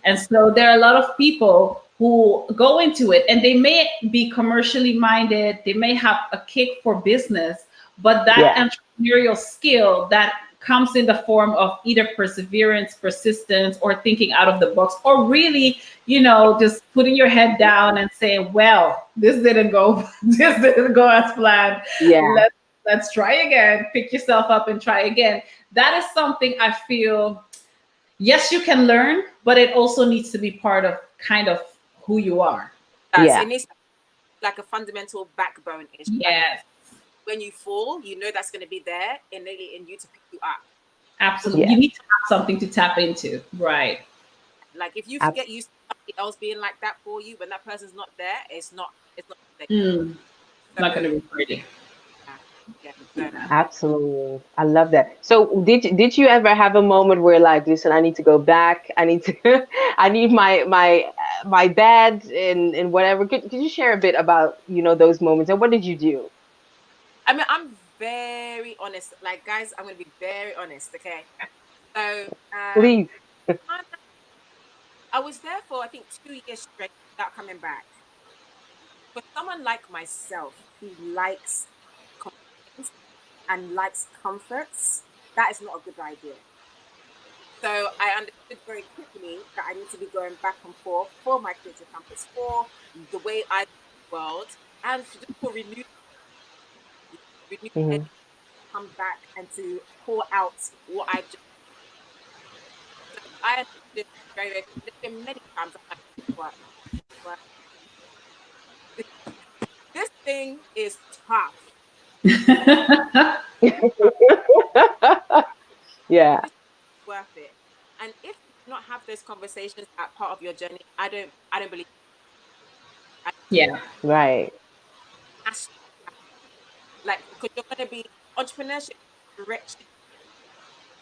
And so there are a lot of people who go into it and they may be commercially minded, they may have a kick for business, but that entrepreneurial skill that comes in the form of either perseverance, persistence, or thinking out of the box, or really, you know, just putting your head down and saying, well, this didn't go as planned. Let's try again. Pick yourself up and try again. That is something I feel, yes, you can learn, but it also needs to be part of kind of who you are. It needs like a fundamental backbone. Yes. When you fall, you know that's going to be there innately in you to pick you up. Absolutely. You need to have something to tap into. Right. Like if you get used to somebody else being like that for you, when that person's not there, it's not not going to be pretty. Absolutely. I love that. So did you ever have a moment where like, listen, I need to go back. I need to I need my dad and whatever. Could you share a bit about, you know, those moments and what did you do? I mean, I'm very honest. Like guys, I'm going to be very honest, okay? So Please. I was there for I think 2 years straight without coming back. For someone like myself who likes convenience and likes comforts, that is not a good idea. So I understood very quickly that I need to be going back and forth for my creative campus, for the way I see the world, and just for renewed Mm-hmm. energy to come back and to pour out what I've just. So I understood very, very. There's been many times I'm like, what? This thing is tough. Yeah. It's worth it. And if you do not have those conversations at part of your journey, I don't believe. Yeah. Right. Has like because you're going to be entrepreneurship stretch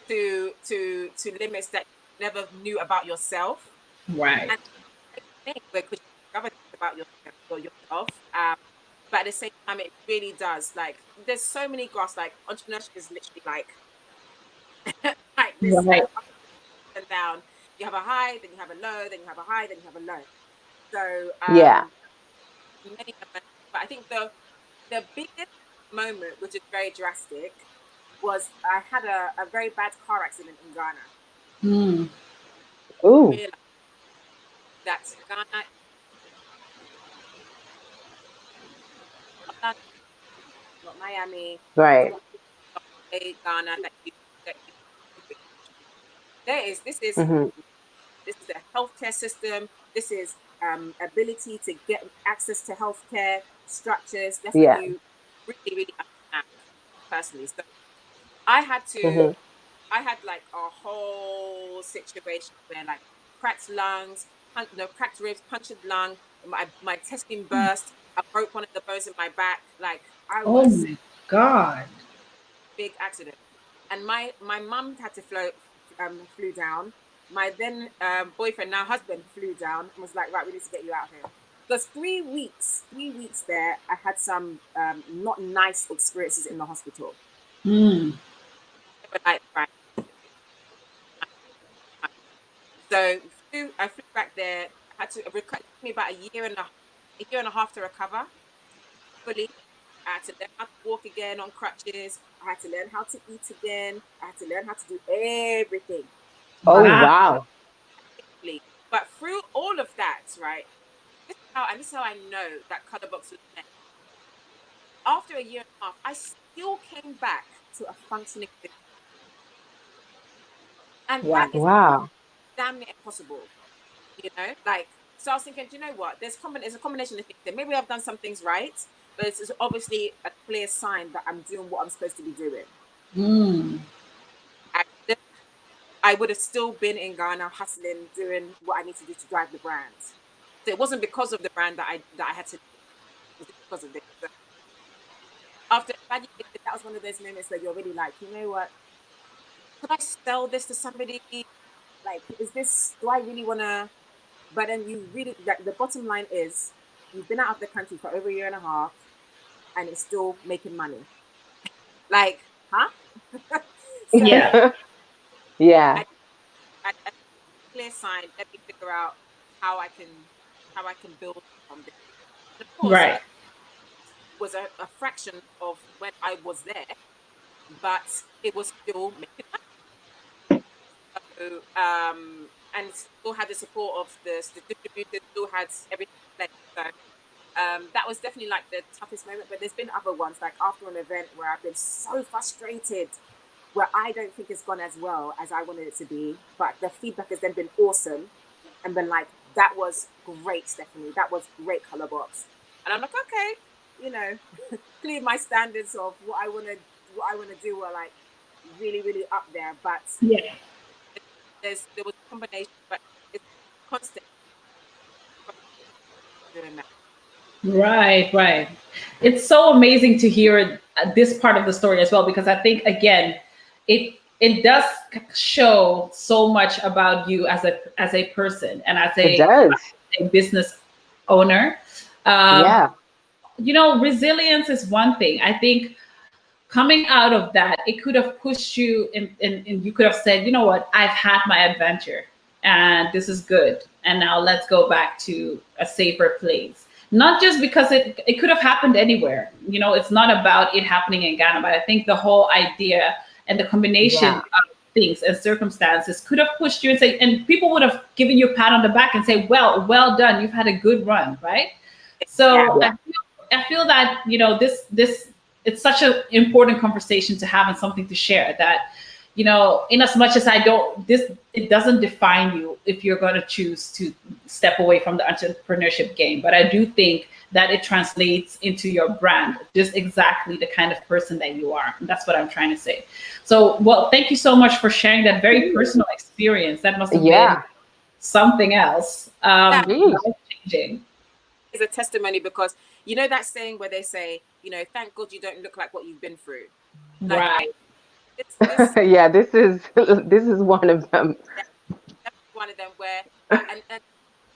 to limits that you never knew about yourself, Right. and thing because you discover things about yourself. But at the same time, it really does. Like, there's so many graphs. Like, entrepreneurship is literally like this Right. up and down. You have a high, then you have a low, then you have a high, then you have a low. So Yeah. many moments. But I think the biggest moment, which is very drastic, was I had a very bad car accident in Ghana. Mm. Ooh. Realized that Ghana, not Miami, it's Right. not Ghana that you there is Mm-hmm. this is a healthcare system. This is ability to get access to healthcare structures. That's when Yeah. you really, really understand personally. So I had to, Mm-hmm. I had like a whole situation where like cracked lungs, no, cracked ribs, punctured lung, my testing burst. I broke one of the bones in my back. Like I Oh was my God. big accident. And my mum had to flew down. My then boyfriend, now husband, flew down and was like, right, we need to get you out here. Because 3 weeks there, I had some not nice experiences in the hospital. Mm. They were like, right. So I flew back there. I had to it took me about a year and a half to recover fully. I had to learn how to walk again on crutches. I had to learn how to eat again. I had to learn how to do everything. Oh, But Wow. wow. but through all of that, right? This is how I know that Colorbox was meant. After a year and a half, I still came back to a functioning business, and Wow. that is Wow. damn near impossible. Like so. I was thinking, do you know what? There's a combination of things. There. Maybe I've done some things right, but it's obviously a clear sign that I'm doing what I'm supposed to be doing. Mm. And I would have still been in Ghana hustling, doing what I need to do to drive the brand. So it wasn't because of the brand that I had to. It was because of this. So after evaluating, that was one of those moments where you're really like, you know what? Could I sell this to somebody? Like, do I really want to? But then you really, like, the bottom line is, you've been out of the country for over a year and a half, and it's still making money. Like, huh? So Yeah. Yeah. I clear sign. Let me figure out how I can build from this. And of course, Right. was a fraction of when I was there, but it was still making money. So, and still had the support of the distributors, still had everything in place. So that was definitely like the toughest moment. But there's been other ones, like after an event where I've been so frustrated, where I don't think it's gone as well as I wanted it to be. But the feedback has then been awesome, and been like, that was great, Stephanie. That was great, Colorbox. And I'm like, okay, you know, clearly my standards of what I wanna do are like really, really up there. But Yeah. there was a combination, but it's constant doing that. Right, right. It's so amazing to hear this part of the story as well, because I think again, it does show so much about you as a person and as It does. a business owner. Um, Yeah. Resilience is one thing. I think coming out of that, it could have pushed you and you could have said, you know what, I've had my adventure and this is good. And now let's go back to a safer place. Not just because it could have happened anywhere. It's not about it happening in Ghana, but I think the whole idea and the combination Yeah. of things and circumstances could have pushed you and say, and people would have given you a pat on the back and say, well done, you've had a good run, right? So Yeah. I feel that, you know, this it's such an important conversation to have and something to share, that, you know, in as much as it doesn't define you if you're going to choose to step away from the entrepreneurship game. But I do think that it translates into your brand, just exactly the kind of person that you are. And that's what I'm trying to say. So, well, thank you so much for sharing that very personal experience. That must have been something else, life-changing. Is a testimony, because you know that saying where they say, you know, thank God you don't look like what you've been through. Like, Right. Yeah, this is one of them. One of them where and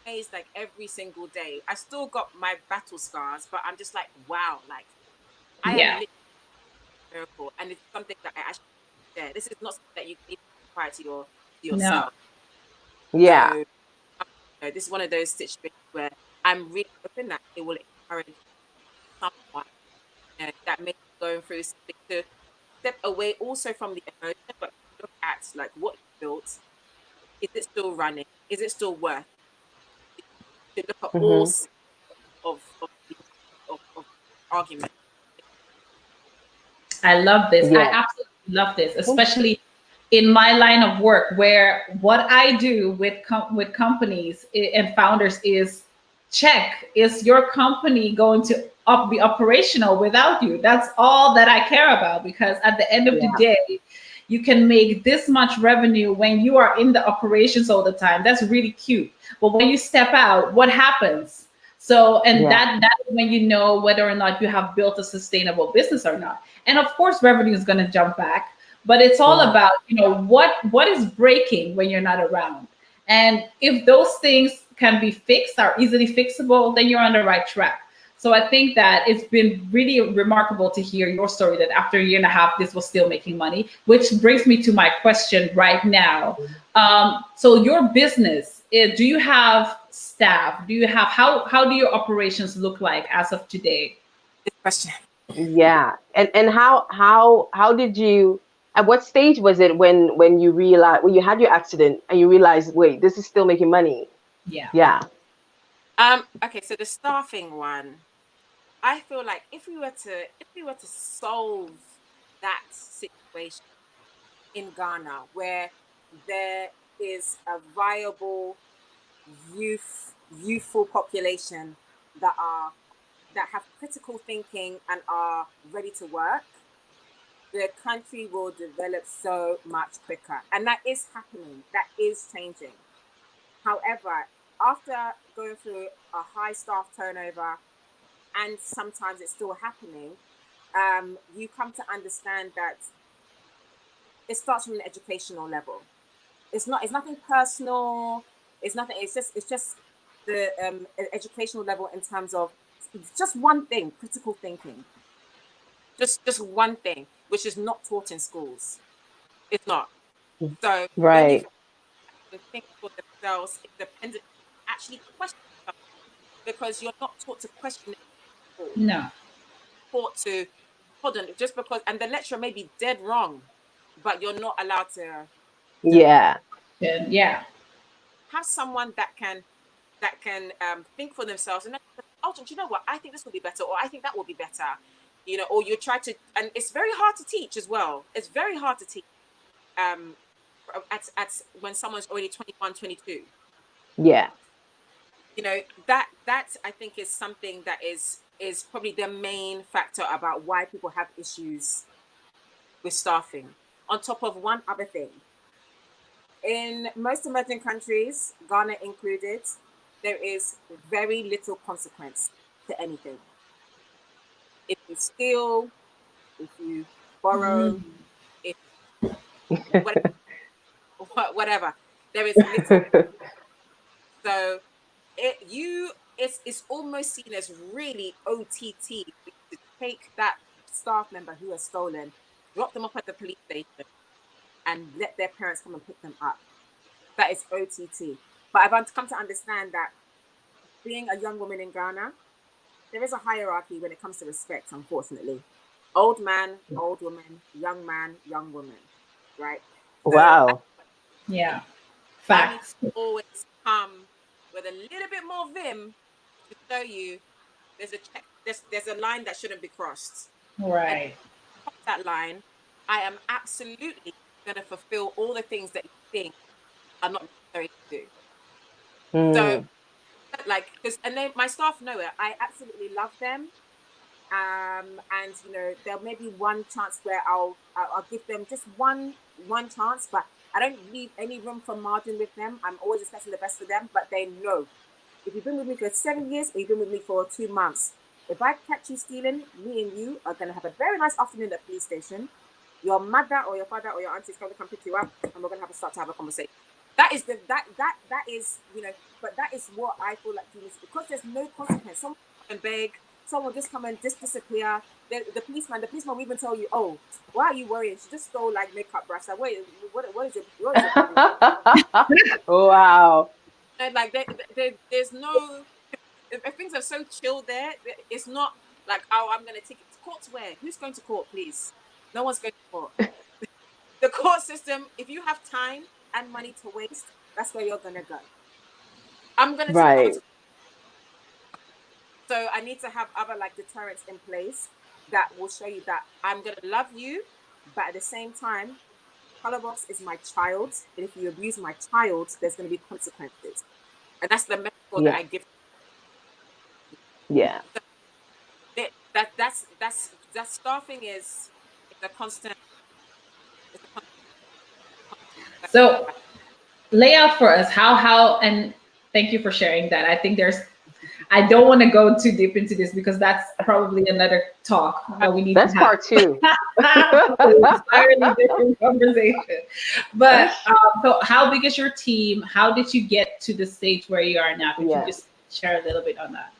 amazed, like every single day. I still got my battle scars, but I'm just like, wow, like I am Yeah. literally a miracle, and it's something that I actually share. This is not something that you can apply to No. yourself. Yeah. So you know, this is one of those situations where I'm really hoping that it will encourage someone, you know, that may be going through something, to step away also from the emotion, but look at like what you built. Is it still running? Is it still worth it? To look at all Hmm. sides of argument. I love this. I Yeah. absolutely love this, especially in my line of work, where what I do with companies and founders is check, is your company going to be operational without you? That's all that I care about, because at the end of the Yeah. day, you can make this much revenue when you are in the operations all the time. That's really cute. But when you step out, what happens? So, and Yeah. that is when you know whether or not you have built a sustainable business or not. And of course, revenue is going to jump back, but it's all Yeah. about, you know, what is breaking when you're not around. And if those things can be fixed, are easily fixable, then you're on the right track. So I think that it's been really remarkable to hear your story, that after a year and a half, this was still making money, which brings me to my question right now. So your business, do you have staff? Do you have, how do your operations look like as of today? Good question. Yeah. And how did you, at what stage was it when you realized, when you had your accident and you realized, wait, this is still making money? Yeah. Yeah. Okay, so the staffing one, I feel like if we were to solve that situation in Ghana, where there is a viable youthful population that have critical thinking and are ready to work, the country will develop so much quicker. And that is happening. That is changing. However, after going through a high staff turnover, and sometimes it's still happening, you come to understand that it starts from an educational level. It's nothing personal. It's nothing. It's just the educational level, in terms of it's just one thing: critical thinking. Just one thing, which is not taught in schools. It's not. So when you Right. think for themselves independently, actually question something, because you're not taught to question it at all. No. Taught to hold on, just because, and the lecturer may be dead wrong, but you're not allowed to Yeah. Yeah. have someone that can think for themselves, and then, oh, do you know what? I think this will be better, or I think that will be better. You know, or you try to, and it's very hard to teach as well. It's very hard to teach um at when someone's already 21, 22. Yeah. You know, that I think is something that is probably the main factor about why people have issues with staffing. On top of one other thing, in most emerging countries, Ghana included, there is very little consequence to anything. If you steal, if you borrow, if whatever, there is little. So it's almost seen as really OTT to take that staff member who has stolen, drop them off at the police station, and let their parents come and pick them up. That is OTT. But I've come to understand that being a young woman in Ghana, there is a hierarchy when it comes to respect, unfortunately. Old man, old woman, young man, young woman, right? Wow. Yeah. I need Facts. to always come with a little bit more vim to show you there's a check, there's a line that shouldn't be crossed. And Right. cross that line, I am absolutely going to fulfill all the things that you think are not necessary to do. So, Mm. like, because and then my staff know it. I absolutely love them. And there may be one chance where I'll give them just one chance, but I don't leave any room for margin with them. I'm always expecting the best for them, but they know if you've been with me for 7 years or you've been with me for 2 months, if I catch you stealing, me and you are gonna have a very nice afternoon at the police station. Your mother or your father or your auntie is going to come pick you up, and we're gonna start to have a conversation. That is that is but that is what I feel like doing, because there's no consequence. Someone come and beg, someone just come and just disappear. The policeman will even tell you, "Oh, why are you worrying? She just stole like makeup brush. Like, wait, what is your problem?" Wow. And like there's no, if things are so chill there, it's not like, oh, I'm gonna take it to court. Where? Who's going to court, please? No one's going to court. The court system, if you have time and money to waste, that's where you're gonna go. I'm gonna take someone Right. to, so I need to have other like deterrents in place that will show you that I'm gonna love you, but at the same time, Colorbox is my child, and if you abuse my child, there's gonna be consequences. And that's the metaphor that Yeah. I give. Yeah. So that staffing is a constant. It's a constant. So lay out for us how and thank you for sharing that. I think I don't want to go too deep into this because that's probably another talk that we need to That's have. part two. Entirely different conversation. But so how big is your team? How did you get to the stage where you are now? Could you Yeah. just share a little bit on that?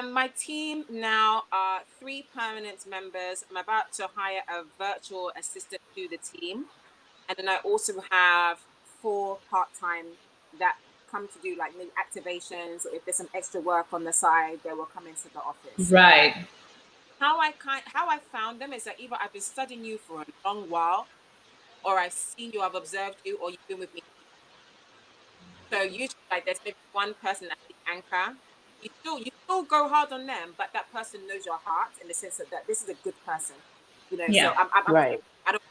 My team now are 3 permanent members. I'm about to hire a virtual assistant to the team. And then I also have 4 part-time that come to do like maybe activations, or if there's some extra work on the side, they will come into the office. Right. How I found them is that either I've been studying you for a long while, or I've seen you, I've observed you, or you've been with me. So usually like there's maybe one person that's the anchor. You still go hard on them, but that person knows your heart in the sense that this is a good person. So Yeah. I'm Right. I don't,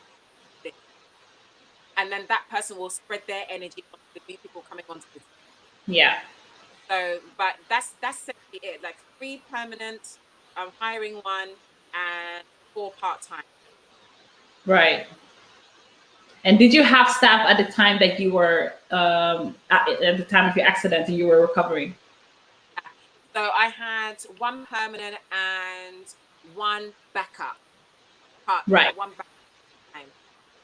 and then that person will spread their energy onto the new people coming onto the team. Yeah. So, but that's simply it. Like 3 permanent, I'm hiring 1, and 4 part-time. Right. And did you have staff at the time that you were at the time of your accident and you were recovering? So I had 1 permanent and 1 backup Right. 1 backup time.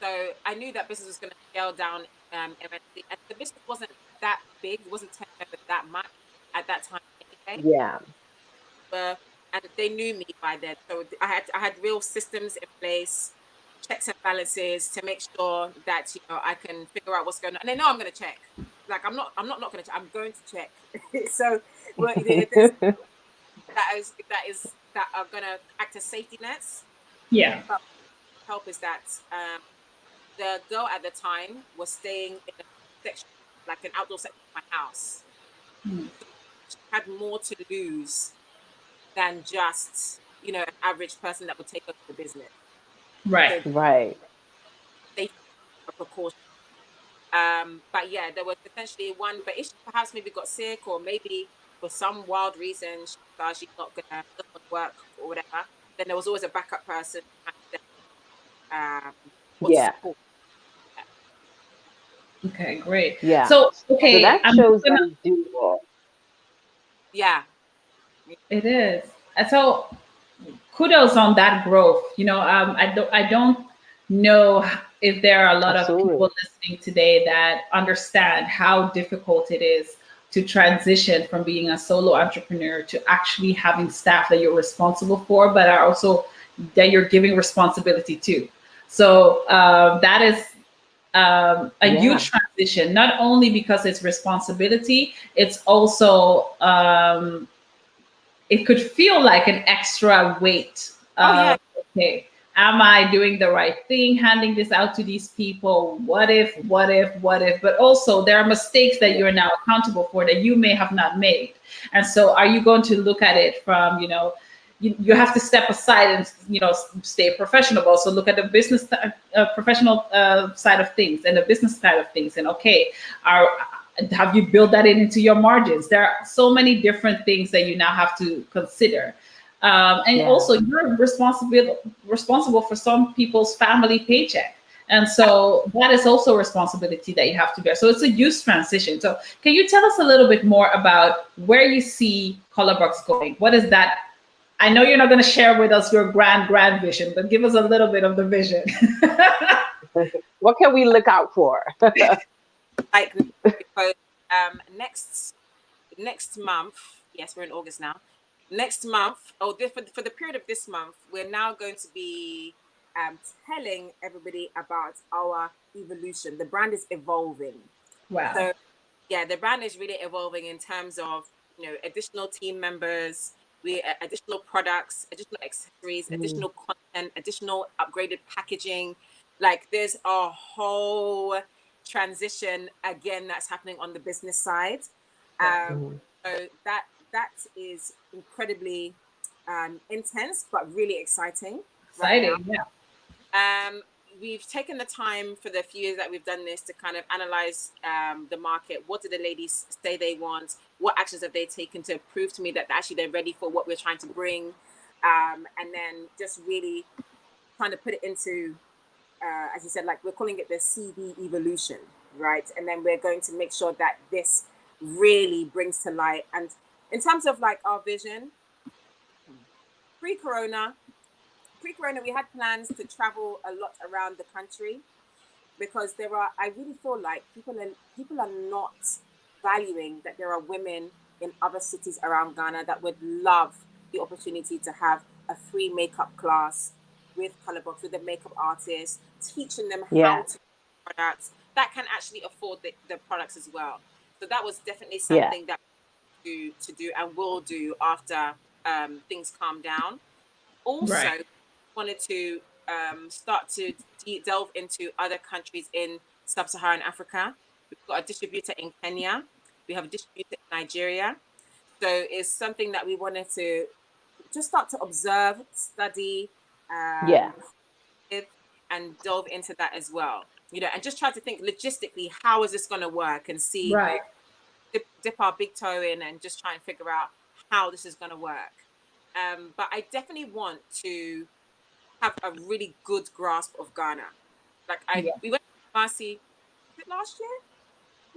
So I knew that business was going to scale down eventually, and the business wasn't that big. It wasn't 10 members that much at that time anyway. Yeah. And they knew me by then, so I had real systems in place, checks and balances to make sure that I can figure out what's going on, and they know I'm going to check. Like I'm not going to check. I'm going to check. So there's that are going to act as safety nets. Yeah. But help is that the girl at the time was staying in a section, like an outdoor section of my house. Mm. She had more to lose than just an average person that would take over the business. Right. So Right. they a precaution. But yeah, there was potentially one, but if she perhaps maybe got sick, or maybe for some wild reason she's not gonna work or whatever, then there was always a backup person or to Yeah. support. Okay, great. Yeah. So So okay, that shows that it's doable. Yeah. it is. And so kudos on that growth. I don't know if there are a lot of Absolutely. people listening today that understand how difficult it is to transition from being a solo entrepreneur to actually having staff that you're responsible for, but are also that you're giving responsibility to. So that is a huge transition, not only because it's responsibility, it's also it could feel like an extra weight. Oh yeah. Okay, Am I doing the right thing, handing this out to these people? What if, what if, what if? But also there are mistakes that you're now accountable for that you may have not made. And so are you going to look at it from, you have to step aside and, stay professional, but also look at the business, professional side of things and the business side of things. And okay, have you built that into your margins? There are so many different things that you now have to consider. And also you're responsible for some people's family paycheck. And so that is also a responsibility that you have to bear. So it's a huge transition. So can you tell us a little bit more about where you see Colorbox going? What is that? I know you're not going to share with us your grand vision, but give us a little bit of the vision. What can we look out for? Because next month, yes, we're in August now. Next month, for the period of this month, we're now going to be telling everybody about our evolution. The brand is evolving. Wow. So yeah, the brand is really evolving in terms of, additional team members, additional products, additional accessories, additional content, additional upgraded packaging. Like there's a whole transition again that's happening on the business side. So that is incredibly intense, but really exciting. Exciting, yeah. We've taken the time for the few years that we've done this to kind of analyze the market. What do the ladies say they want? What actions have they taken to prove to me that actually they're ready for what we're trying to bring? And then just really trying to put it into, as you said, like we're calling it the CD evolution, right? And then we're going to make sure that this really brings to light. And in terms of like our vision, pre-corona, we had plans to travel a lot around the country because I really feel like people are not valuing that there are women in other cities around Ghana that would love the opportunity to have a free makeup class with Colorbox, with a makeup artist, teaching them how to products that can actually afford the products as well. So that was definitely something that we to do and will do after things calm down. Also, wanted to start to delve into other countries in sub-Saharan Africa. We've got a distributor in Kenya. We have a distributor in Nigeria. So it's something that we wanted to just start to observe, study, and delve into that as well. And just try to think logistically, how is this going to work, and see, dip our big toe in and just try and figure out how this is going to work. But I definitely want to have a really good grasp of Ghana. Like we went to Marcy last year.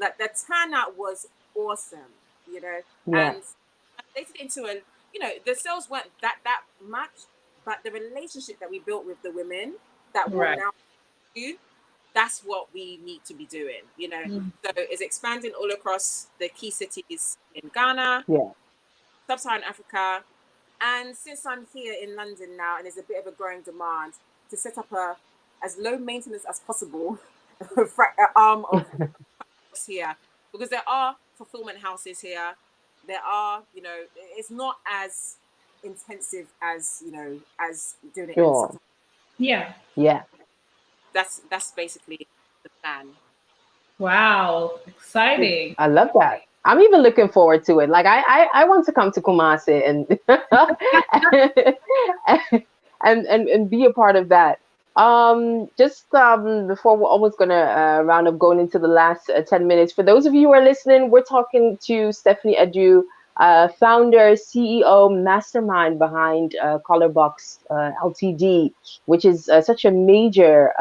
Like the turnout was awesome, and translated into the sales weren't that much, but the relationship that we built with the women that will now do, that's what we need to be doing, So it's expanding all across the key cities in Ghana, sub-Saharan Africa. And since I'm here in London now, and there's a bit of a growing demand to set up as low maintenance as possible arm of here, because there are fulfillment houses here. There are, it's not as intensive as as doing it. Yeah. That's basically the plan. Wow, exciting! I love that. I'm even looking forward to it. Like I want to come to Kumasi and be a part of that. Before we're almost gonna round up, going into the last 10 minutes. For those of you who are listening, we're talking to Stephanie Edu, founder, CEO, mastermind behind Colorbox Ltd, which is such a major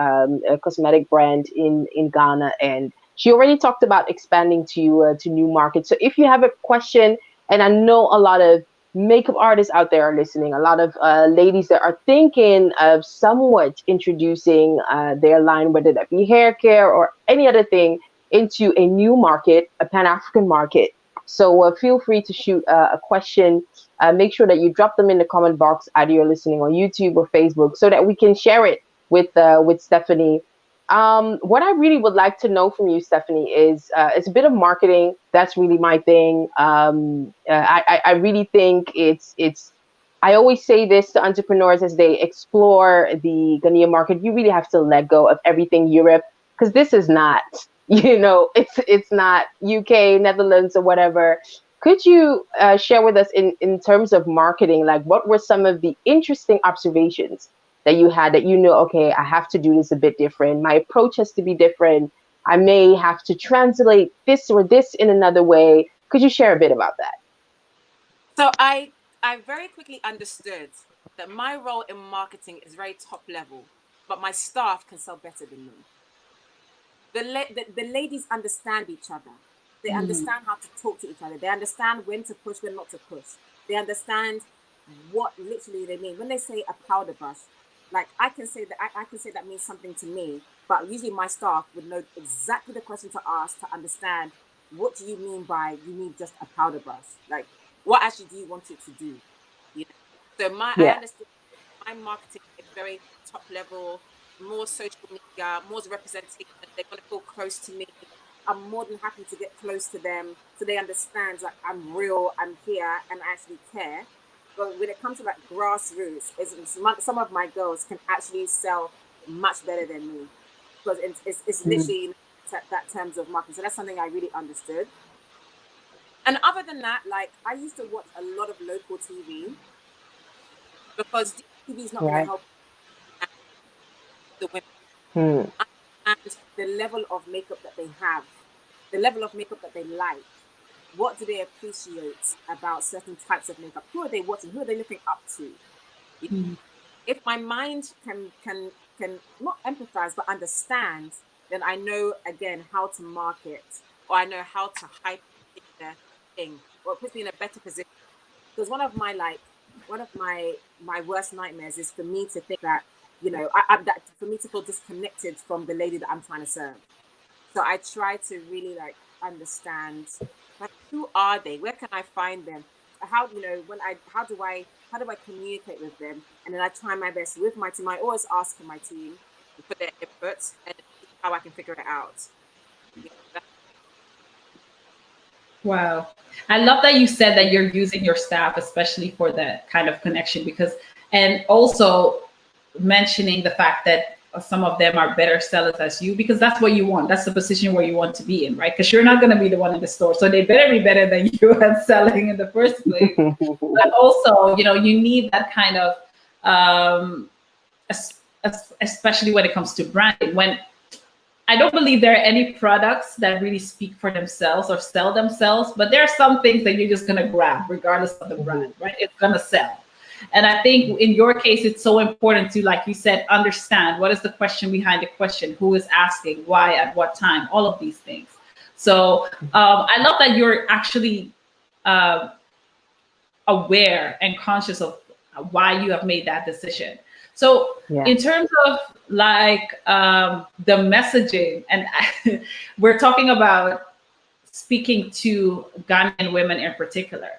cosmetic brand in Ghana. And she already talked about expanding to new markets. So if you have a question, and I know a lot of makeup artists out there are listening, a lot of ladies that are thinking of somewhat introducing their line, whether that be hair care or any other thing, into a new market, a Pan-African market. So feel free to shoot a question. Make sure that you drop them in the comment box, either you're listening on YouTube or Facebook, so that we can share it with Stephanie. What I really would like to know from you, Stephanie, is it's a bit of marketing. That's really my thing. I really think I always say this to entrepreneurs as they explore the Ghanaian market. You really have to let go of everything Europe, because this is not, it's not UK, Netherlands, or whatever. Could you share with us in terms of marketing, like what were some of the interesting observations that you had that okay, I have to do this a bit different. My approach has to be different. I may have to translate this or this in another way. Could you share a bit about that? So I very quickly understood that my role in marketing is very top level, but my staff can sell better than me. The ladies understand each other. They understand how to talk to each other. They understand when to push, when not to push. They understand what literally they mean. When they say a powder brush, like I can say that means something to me, but usually my staff would know exactly the question to ask to understand what do you mean by you need just a powder brush? Like what actually do you want it to do? You know? So I Yeah. understood my marketing is very top level, more social media, more representation. They want to feel close to me. I'm more than happy to get close to them so they understand like I'm real, I'm here, and I actually care. But when it comes to like grassroots, some of my girls can actually sell much better than me because it's literally that terms of marketing. So that's something I really understood. And other than that, like I used to watch a lot of local TV because TV is not going to Right. help the women. Hmm. And the level of makeup that they have, the level of makeup that they like. What do they appreciate about certain types of makeup? Who are they watching? Who are they looking up to? If my mind can not empathize but understand, then I know again how to market, or I know how to hype a particular thing, or it puts me in a better position. Because one of my worst nightmares is for me to think that that for me to feel disconnected from the lady that I'm trying to serve. So I try to really like understand like who are they? Where can I find them? How how do I communicate with them? And then I try my best with my team. I always ask for my team for their input and see how I can figure it out. Yeah, Wow. I love that you said that you're using your staff, especially for that kind of connection, and also mentioning the fact that some of them are better sellers as you, because that's what you want. That's the position where you want to be in, right? Because you're not going to be the one in the store. So they better be better than you at selling in the first place. But also, you need that kind of, especially when it comes to branding, when I don't believe there are any products that really speak for themselves or sell themselves, but there are some things that you're just going to grab regardless of the brand, right? It's going to sell. And I think in your case, it's so important to, like you said, understand what is the question behind the question, who is asking, why, at what time, all of these things. So I love that you're actually aware and conscious of why you have made that decision. So in terms of like the messaging, and we're talking about speaking to Ghanaian women in particular,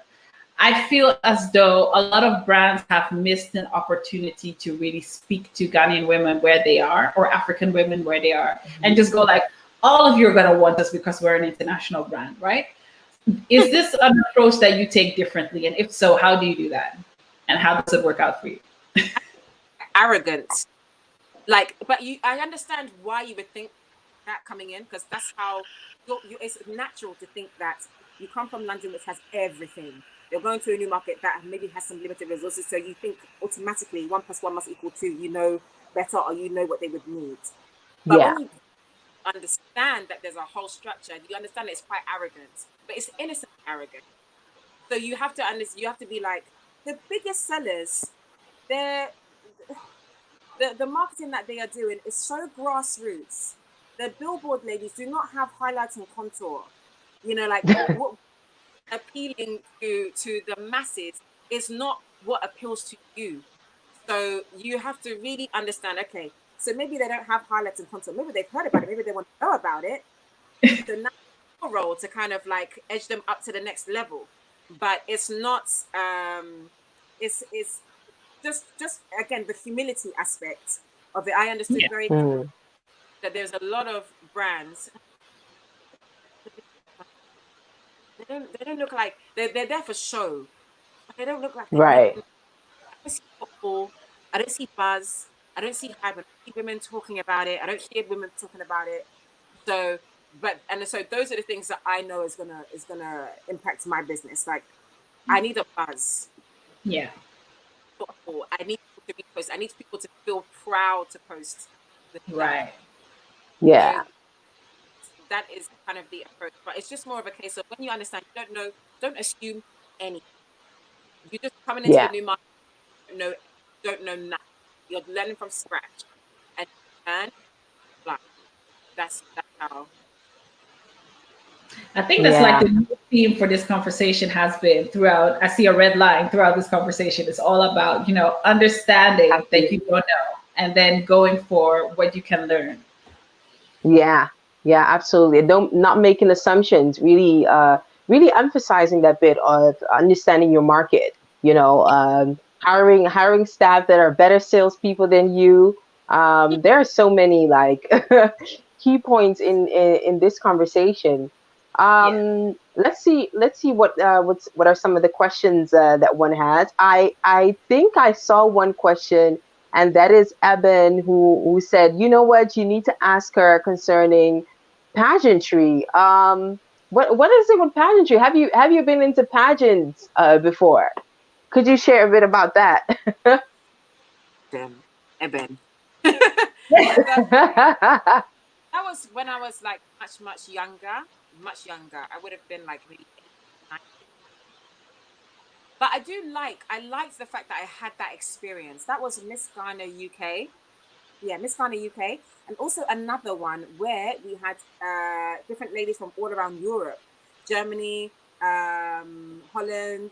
I feel as though a lot of brands have missed an opportunity to really speak to Ghanaian women where they are, or African women where they are, and just go like, all of you are going to want us because we're an international brand, right? Is this an approach that you take differently? And if so, how do you do that? And how does it work out for you? arrogant. Like, but I understand why you would think that coming in, because that's how it's natural to think that you come from London, which has everything. You're going to a new market that maybe has some limited resources, so you think automatically 1+1 must equal 2. You know better, or you know what they would need. But Yeah. when you understand that there's a whole structure, you understand that it's quite arrogant, but it's innocent arrogant. So you have to understand. You have to be like the biggest sellers. They're the marketing that they are doing is so grassroots. The billboard ladies do not have highlights and contour. Like what appealing to the masses is not what appeals to you. So you have to really understand, okay, so maybe they don't have highlights and contour. Maybe they've heard about it. Maybe they want to know about it. So now it's your role to kind of like edge them up to the next level. But it's not it's just again the humility aspect of it. I understood Yeah. very clearly that there's a lot of brands. They don't look like they're there for show. They don't look like they're Right. getting I see football. I don't see buzz. I don't see hype. I don't see women talking about it. I don't hear women talking about it. So, so those are the things that I know is gonna impact my business. Like, I need a buzz. Yeah. Football. I need people to repost. I need people to feel proud to post the stuff. Right. Yeah. So that is kind of the approach. But it's just more of a case of when you understand, you don't know, don't assume any. You're just coming into the Yeah. new market, don't know nothing. You're learning from scratch, and learn. Like, that's how. I think that's like Yeah. the new theme for this conversation has been throughout. I see a red line throughout this conversation. It's all about, understanding that you Absolutely. don't know and then going for what you can learn. Yeah. Yeah, absolutely. Don't not making assumptions, really really emphasizing that bit of understanding your market, hiring staff that are better salespeople than you. There are so many like key points in this conversation. Yeah. Let's see what are some of the questions that one has. I think I saw one question, and that is Eben, who said, you know what, you need to ask her concerning pageantry. What is it with pageantry? Have you been into pageants before? Could you share a bit about that? Them, Eben. That was when I was like much younger, much younger. I would have been like maybe 8, 9. But I liked the fact that I had that experience. That was Miss Ghana UK. Yeah, Miss Ghana UK. And also another one where we had different ladies from all around Europe, Germany, Holland,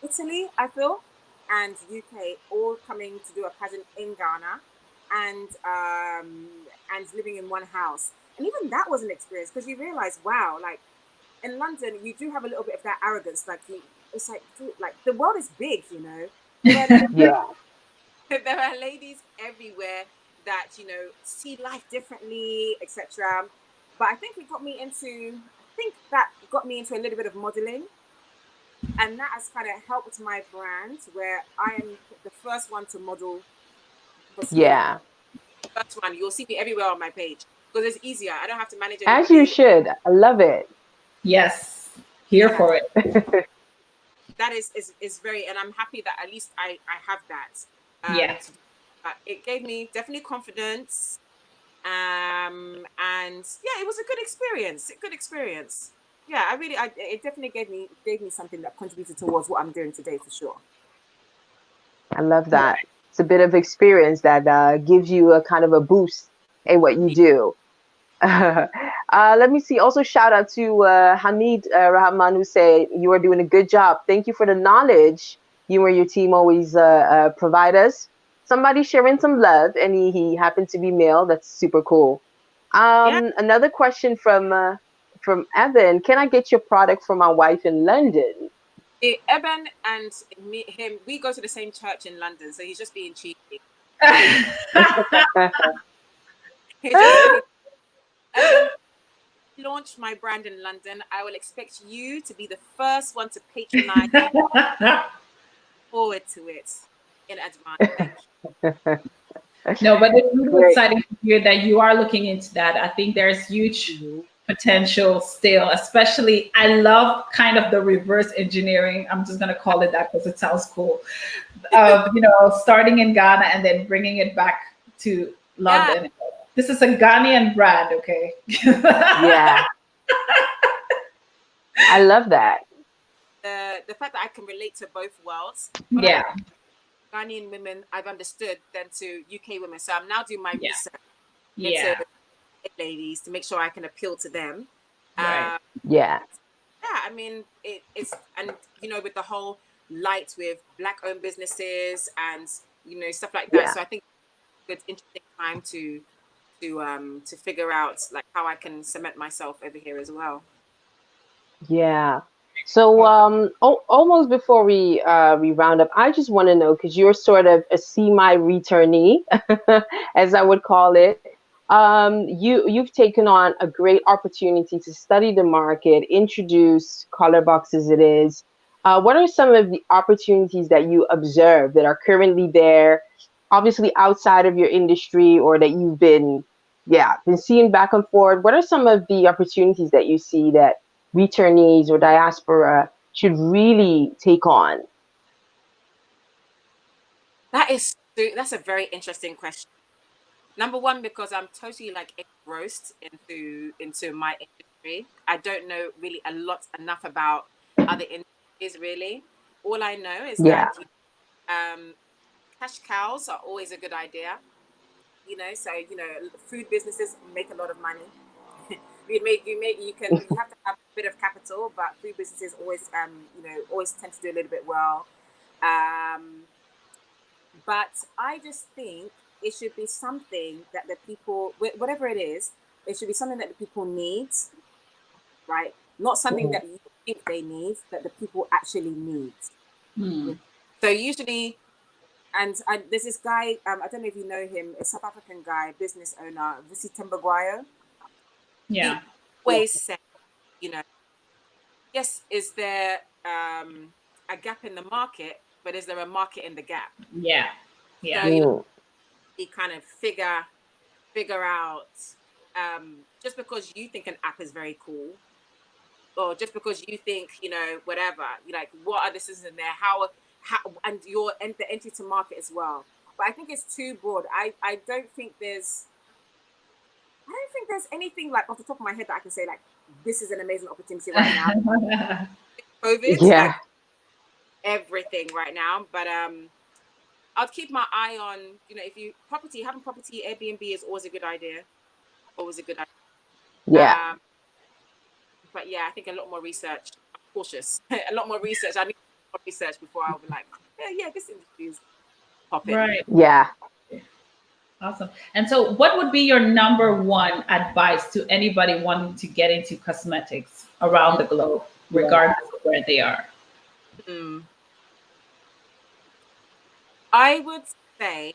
Italy, I feel, and UK, all coming to do a pageant in Ghana, and living in one house. And even that was an experience because you realize, wow, like in London, you do have a little bit of that arrogance. Like it's like, dude, like the world is big, you know. There Yeah. there are ladies everywhere that see life differently, etc. But I think that got me into a little bit of modeling, and that has kind of helped my brand, where I am the first one to model for celebrities. Yeah. First one, you'll see me everywhere on my page because it's easier. I don't have to manage As you anybody. should. I love it. Yes. Here Yeah, for it. that is very, and I'm happy that at least I have that. Yeah. It gave me definitely confidence. And yeah, it was a good experience. A good experience. Yeah, it definitely gave me something that contributed towards what I'm doing today for sure. I love that. It's a bit of experience that gives you a kind of a boost in what you do. Let me see. Also, shout out to Hamid Rahman, who said you are doing a good job. Thank you for the knowledge you and your team always provide us. Somebody sharing some love, and he happened to be male. That's super cool. Yeah. Another question from Evan. Can I get your product for my wife in London? Eben and him, we go to the same church in London, so he's just being cheeky. He's just being. Eben, launch my brand in London. I will expect you to be the first one to patronize. Forward to it in advance. Thank you. No, but it's really Great. exciting to hear that you are looking into that. I think there's huge potential still, especially I love kind of the reverse engineering. I'm just going to call it that because it sounds cool. Of, starting in Ghana and then bringing it back to London. Yeah. This is a Ghanaian brand, okay? Yeah. I love that. The fact that I can relate to both worlds. Yeah. Ghanaian women, I've understood, than to UK women. So I'm now doing my research into ladies to make sure I can appeal to them. Right. Yeah. Yeah, I mean, it's, and with the whole light with Black-owned businesses and stuff like that. Yeah. So I think it's an interesting time to figure out like how I can cement myself over here as well. Yeah. So almost before we round up, I just want to know, because you're sort of a semi-returnee, as I would call it. You've taken on a great opportunity to study the market, introduce Colorbox as it is, what are some of the opportunities that you observe that are currently there, obviously outside of your industry, or that you've been seeing back and forth? What are some of the opportunities that you see that returnees or diaspora should really take on? That's a very interesting question. Number one, because I'm totally like engrossed into my industry. I don't know really enough about other industries really. All I know is Yeah. that cash cows are always a good idea. So food businesses make a lot of money. You have to have a bit of capital, but food businesses always always tend to do a little bit well. But I just think it should be something that the people, whatever it should be something that the people need, right? Not something that you think they need, that the people actually need. So usually, there's this guy, I don't know if you know him, a South African guy, business owner, Vusi Tembaguayo. Yeah. He always said, yes, is there a gap in the market, but is there a market in the gap? Yeah. Yeah. So, he kind of figure out, just because you think an app is very cool, or just because you think, whatever, like, what are the systems in there? How, and the entry to market as well. But I think it's too broad. I don't think there's anything like off the top of my head that I can say like, this is an amazing opportunity right now. COVID, like everything right now. But I'll keep my eye on, if having property, Airbnb is always a good idea. Always a good idea. Yeah. But yeah, I think a lot more research. I'm cautious. A lot more research. I need more research before I'll be like, yeah, this industry is popping. Right. Yeah. Awesome. And so what would be your number one advice to anybody wanting to get into cosmetics around the globe, regardless of where they are? I would say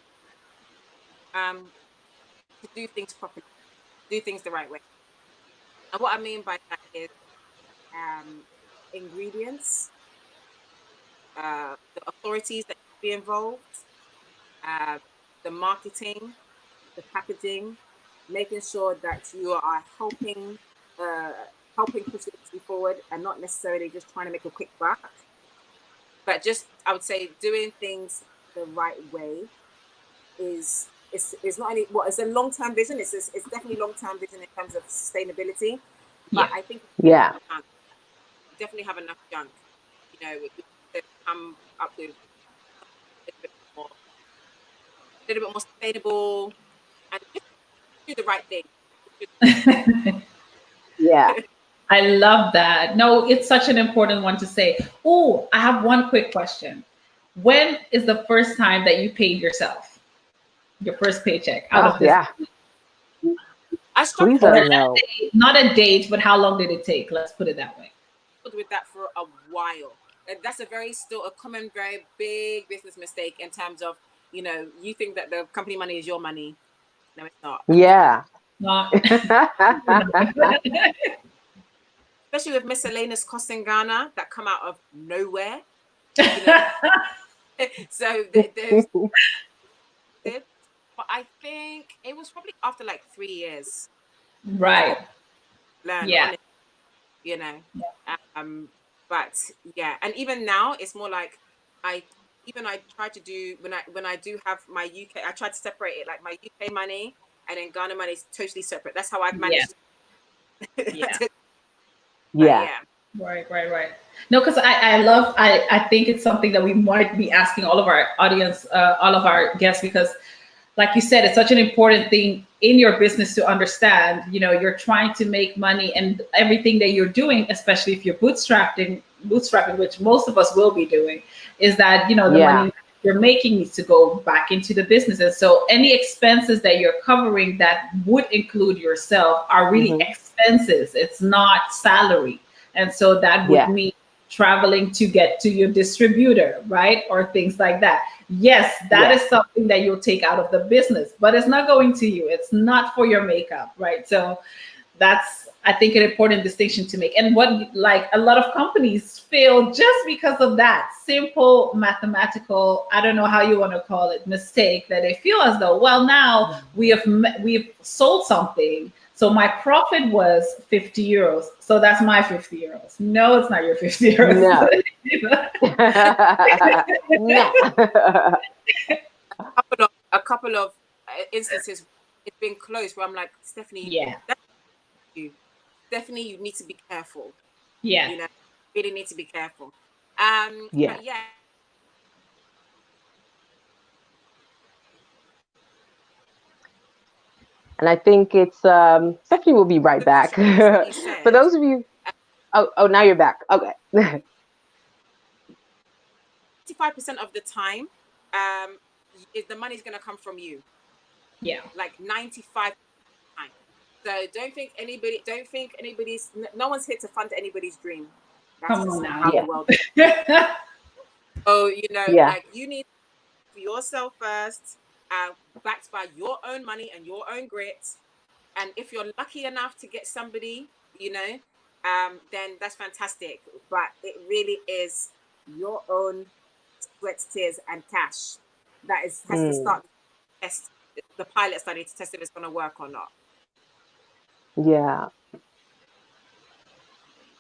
to do things properly, do things the right way. And what I mean by that is ingredients, the authorities that should be involved, the marketing, the packaging, making sure that you are helping push the industry forward and not necessarily just trying to make a quick buck. But just, I would say, doing things the right way is not only it's a long-term vision. It's definitely long-term vision in terms of sustainability. But I think definitely have enough junk, to come up with a little bit more sustainable, and just do the right thing. Yeah. I love that. No, it's such an important one to say. Oh, I have one quick question. When is the first time that you paid yourself? Your first paycheck out of this? Yeah. I struggled not a date, but how long did it take? Let's put it that way. With that for a while. And that's still a common, very big business mistake in terms of, you think that the company money is your money. No, it's not. Yeah. Not. Especially with miscellaneous costs in Ghana that come out of nowhere. So there's but I think it was probably after like 3 years. Right. Learn, yeah. Honestly. But yeah, and even now it's more like I try to do when I do have my UK, I try to separate it, like my UK money and then Ghana money is totally separate. That's how I've managed. Yeah. Right. No, because I think it's something that we might be asking all of our audience, all of our guests, because like you said, it's such an important thing in your business to understand. You're trying to make money, and everything that you're doing, especially if you're bootstrapping, which most of us will be doing, is that the money you're making needs to go back into the business. And so any expenses that you're covering that would include yourself are really expenses. It's not salary. And so that would mean traveling to get to your distributor, right? Or things like that. Yes, that is something that you'll take out of the business, but it's not going to you. It's not for your makeup, right? So that's I think an important distinction to make. And what, like, a lot of companies fail just because of that simple mathematical, I don't know how you want to call it, mistake, that they feel as though, well, now we've sold something, so my profit was 50 euros, so that's my 50 euros. No, it's not your 50 euros. No. a couple of instances it's been close where I'm like, Stephanie, Stephanie, you need to be careful. Yeah. You know, really need to be careful. Yeah. But yeah. And I think it's Stephanie will be right back. For those of you, oh, now you're back. Okay. 95% of the time, the money's gonna come from you. Yeah. Like 95%. So don't think anybody's, no one's here to fund anybody's dream. That's Come on not now. how the world is. So, you know, like, you need for yourself first, backed by your own money and your own grit. And if you're lucky enough to get somebody, you know, then that's fantastic. But it really is your own sweat, tears, and cash that has to start the pilot study to test if it's going to work or not. Yeah.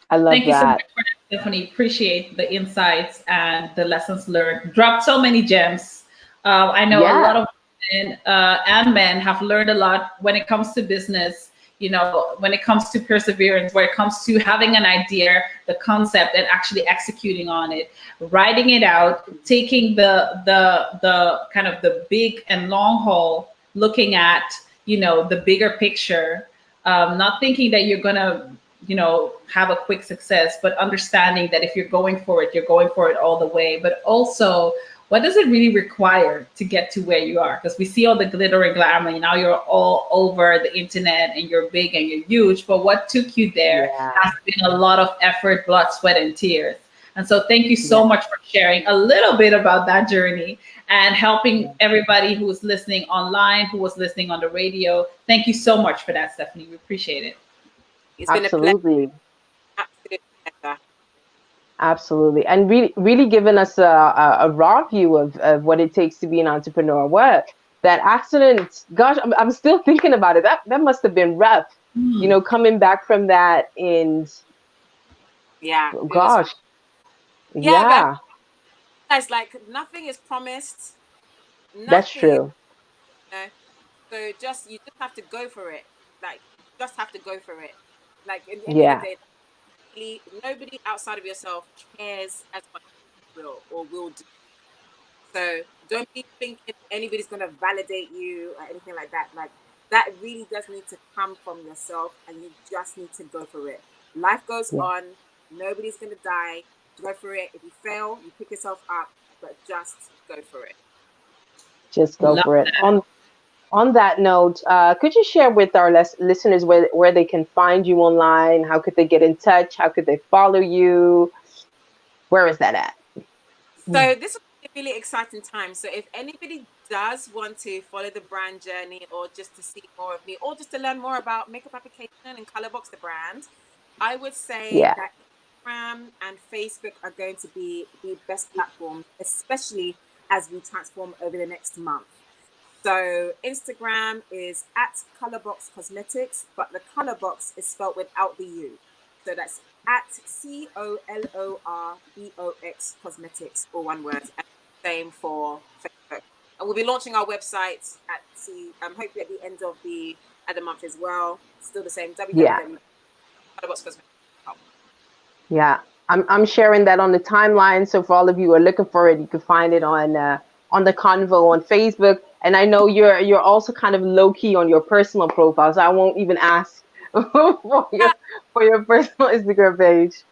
I love Thank you so much that. for that, Stephanie. Appreciate the insights and the lessons learned. Dropped so many gems. I know a lot of women and men have learned a lot when it comes to business, you know, when it comes to perseverance, when it comes to having an idea, the concept, and actually executing on it, writing it out, taking the kind of the big and long haul, looking at, you know, the bigger picture, not thinking that you're going to, you know, have a quick success, but understanding that if you're going for it, you're going for it all the way. But also, what does it really require to get to where you are? Because we see all the glitter and glamour, and now you're all over the internet and you're big and you're huge. But what took you there has been a lot of effort, blood, sweat, and tears. And so thank you so much for sharing a little bit about that journey and helping everybody who was listening online, who was listening on the radio. Thank you so much for that, Stephanie. We appreciate it. It's been a pleasure. Absolutely. And really giving us a raw view of what it takes to be an entrepreneur. What that accident, gosh, I'm still thinking about it. That must have been rough, you know, coming back from that. And gosh, It's like nothing is promised. That's true. You know? So you just have to go for it. Like, just have to go for it. Like, in the end of the day, nobody outside of yourself cares as much as you will do. So don't be thinking anybody's going to validate you or anything like that. Like, that really does need to come from yourself, and you just need to go for it. Life goes on. Nobody's going to die. Go for it. If you fail, you pick yourself up, but just go for it. Just go for it. On that note, could you share with our listeners where they can find you online? How could they get in touch? How could they follow you? Where is that at? So this is a really exciting time. So if anybody does want to follow the brand journey, or just to see more of me, or just to learn more about makeup application and Colorbox the brand, I would say that Instagram and Facebook are going to be the best platforms, especially as we transform over the next month. So Instagram is at Colorbox Cosmetics, but the Colorbox is spelled without the U. So that's at COLORBOX Cosmetics, all one word. And same for Facebook. And we'll be launching our website at hopefully at the end of the month as well. Still the same, www.colorboxcosmetics.com. Yeah, I'm sharing that on the timeline. So for all of you who are looking for it, you can find it on the Convo on Facebook. And I know you're also kind of low key on your personal profile, so I won't even ask for your personal Instagram page.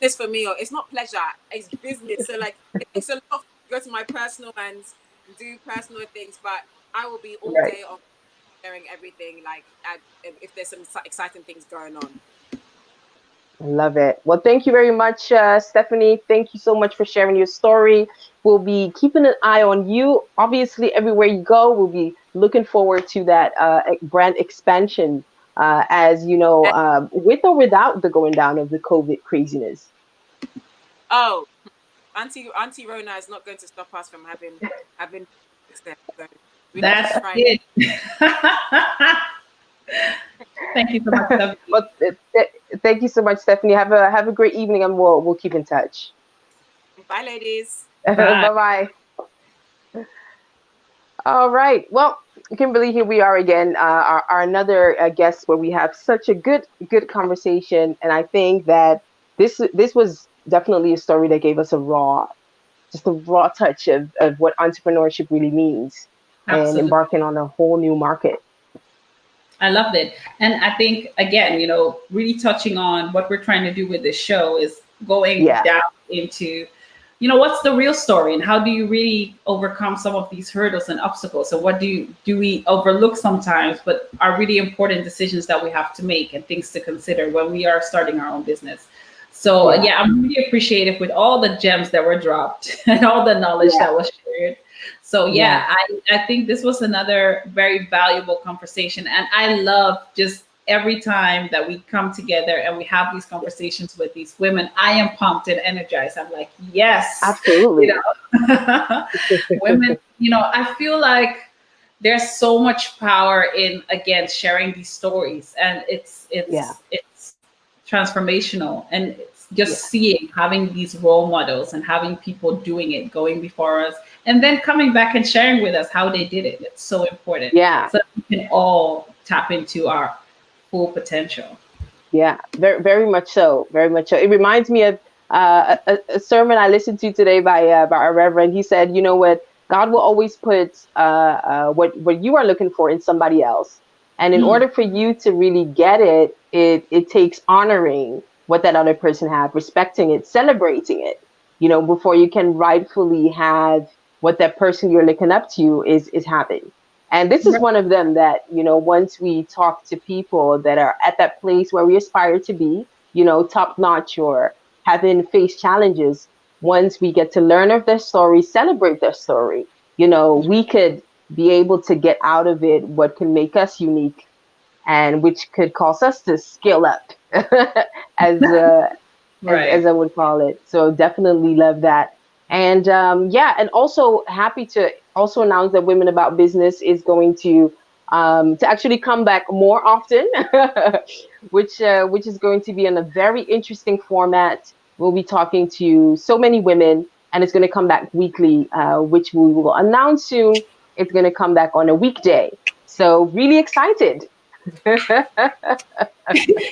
This for me, it's not pleasure, it's business. So like, it takes a lot to go to my personal and do personal things, but I will be all day on sharing everything. Like, if there's some exciting things going on. I love it. Well, thank you very much, Stephanie. Thank you so much for sharing your story. We'll be keeping an eye on you. Obviously, everywhere you go, we'll be looking forward to that brand expansion as you know, with or without the going down of the COVID craziness? Oh, Auntie Rona is not going to stop us from having success. So we need to try. It. Thank you so much, Stephanie. Well, thank you so much, Stephanie. Have a great evening, and we'll keep in touch. Bye, ladies. Bye. Bye. All right. Well, Kimberly, here we are again. Our another guest where we have such a good conversation, and I think that this was definitely a story that gave us a raw touch of what entrepreneurship really means. Absolutely. And embarking on a whole new market. I loved it. And I think, again, you know, really touching on what we're trying to do with this show is going down into, you know, what's the real story and how do you really overcome some of these hurdles and obstacles? So what do we overlook sometimes, but are really important decisions that we have to make and things to consider when we are starting our own business. So I'm really appreciative with all the gems that were dropped and all the knowledge that was shared. So I think this was another very valuable conversation. And I love just every time that we come together and we have these conversations with these women, I am pumped and energized. I'm like, yes, absolutely. You know, women, you know, I feel like there's so much power in, again, sharing these stories, and it's transformational, and it's just seeing, having these role models and having people doing it, going before us, and then coming back and sharing with us how they did it. It's so important. Yeah. So we can all tap into our full potential. Yeah, very, very much so. Very much so. It reminds me of a sermon I listened to today by our Reverend. He said, you know what, God will always put what you are looking for in somebody else. And in order for you to really get it, it takes honoring what that other person had, respecting it, celebrating it, you know, before you can rightfully have what that person you're looking up to is having. And this is one of them that, you know, once we talk to people that are at that place where we aspire to be, you know, top notch or having faced challenges, once we get to learn of their story, celebrate their story, you know, we could be able to get out of it what can make us unique and which could cause us to scale up as I would call it. So definitely love that. And and also happy to also announce that Women About Business is going to actually come back more often, which is going to be in a very interesting format. We'll be talking to so many women, and it's going to come back weekly, which we will announce soon. It's going to come back on a weekday. So really excited.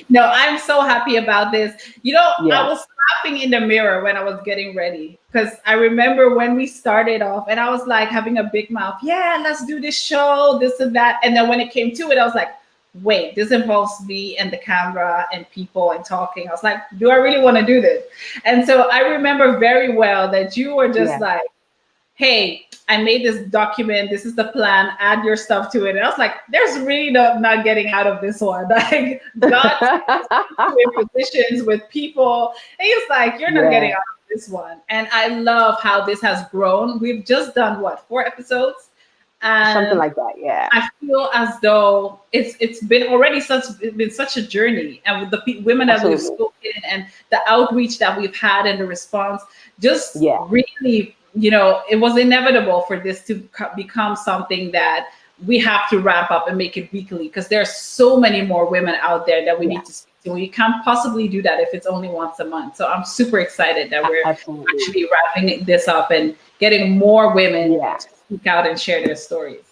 No, I'm so happy about this. You know, I was laughing in the mirror when I was getting ready, because I remember when we started off and I was like having a big mouth. Yeah, let's do this show, this and that. And then when it came to it, I was like, wait, this involves me and the camera and people and talking. I was like, do I really want to do this? And so I remember very well that you were just like, hey, I made this document. This is the plan. Add your stuff to it. And I was like, there's really not getting out of this one. Like, God in positions with people. And he's like, you're not getting out of this one. And I love how this has grown. We've just done 4 episodes? And something like that, yeah. I feel as though it's been already such a journey, and with the women that we've spoken and the outreach that we've had and the response, just really, you know, it was inevitable for this to become something that we have to ramp up and make it weekly, because there are so many more women out there that we need to speak to. You can't possibly do that if it's only once a month. So I'm super excited that we're actually wrapping this up and getting more women to speak out and share their stories.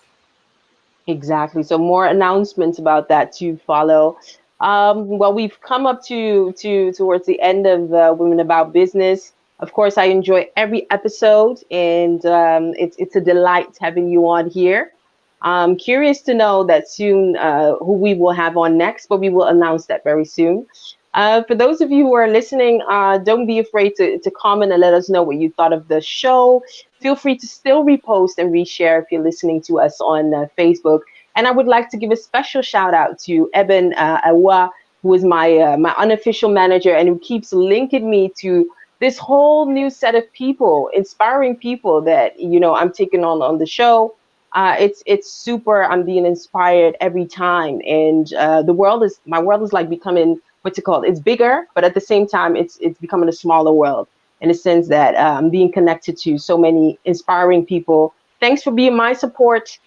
Exactly. So more announcements about that to follow. Well, we've come up to towards the end of Women About Business. Of course, I enjoy every episode, and it's a delight having you on here. I'm curious to know that soon who we will have on next, but we will announce that very soon. For those of you who are listening, don't be afraid to comment and let us know what you thought of the show. Feel free to still repost and reshare if you're listening to us on Facebook. And I would like to give a special shout out to MS.ABA, who is my unofficial manager and who keeps linking me to this whole new set of people, inspiring people that, you know, I'm taking on the show. It's super. I'm being inspired every time, and my world is like becoming, what's it called? It's bigger, but at the same time, it's becoming a smaller world in the sense that I'm being connected to so many inspiring people. Thanks for being my support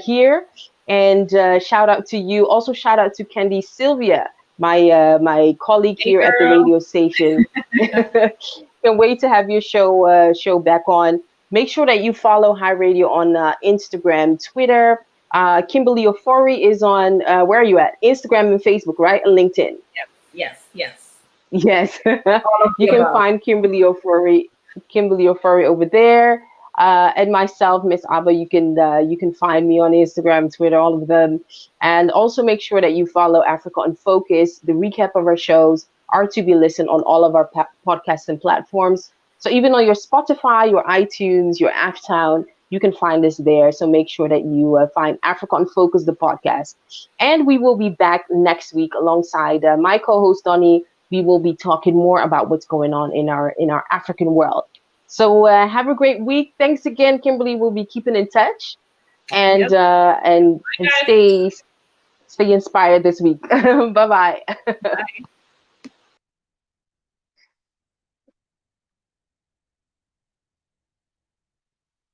here, and shout out to you. Also, shout out to Candy Sylvia, my colleague Hey here at the girl. radio station. Can't wait to have your show back on. Make sure that you follow High Radio on Instagram, Twitter. Kimberly Ofori is on, where are you at? Instagram and Facebook, right? And LinkedIn. Yes. Yes. All of You the can above. find Kimberly Ofori over there. And myself, MS.ABA, you can find me on Instagram, Twitter, all of them. And also make sure that you follow Africa on Focus. The recap of our shows are to be listened on all of our podcasts and platforms. So even on your Spotify, your iTunes, your Aftown, you can find us there. So make sure that you find Africa on Focus, the podcast. And we will be back next week alongside my co-host Donnie. We will be talking more about what's going on in our African world. So have a great week. Thanks again, Kimberly. We'll be keeping in touch, and Yep. and Guys. stay inspired this week. Bye bye. Bye.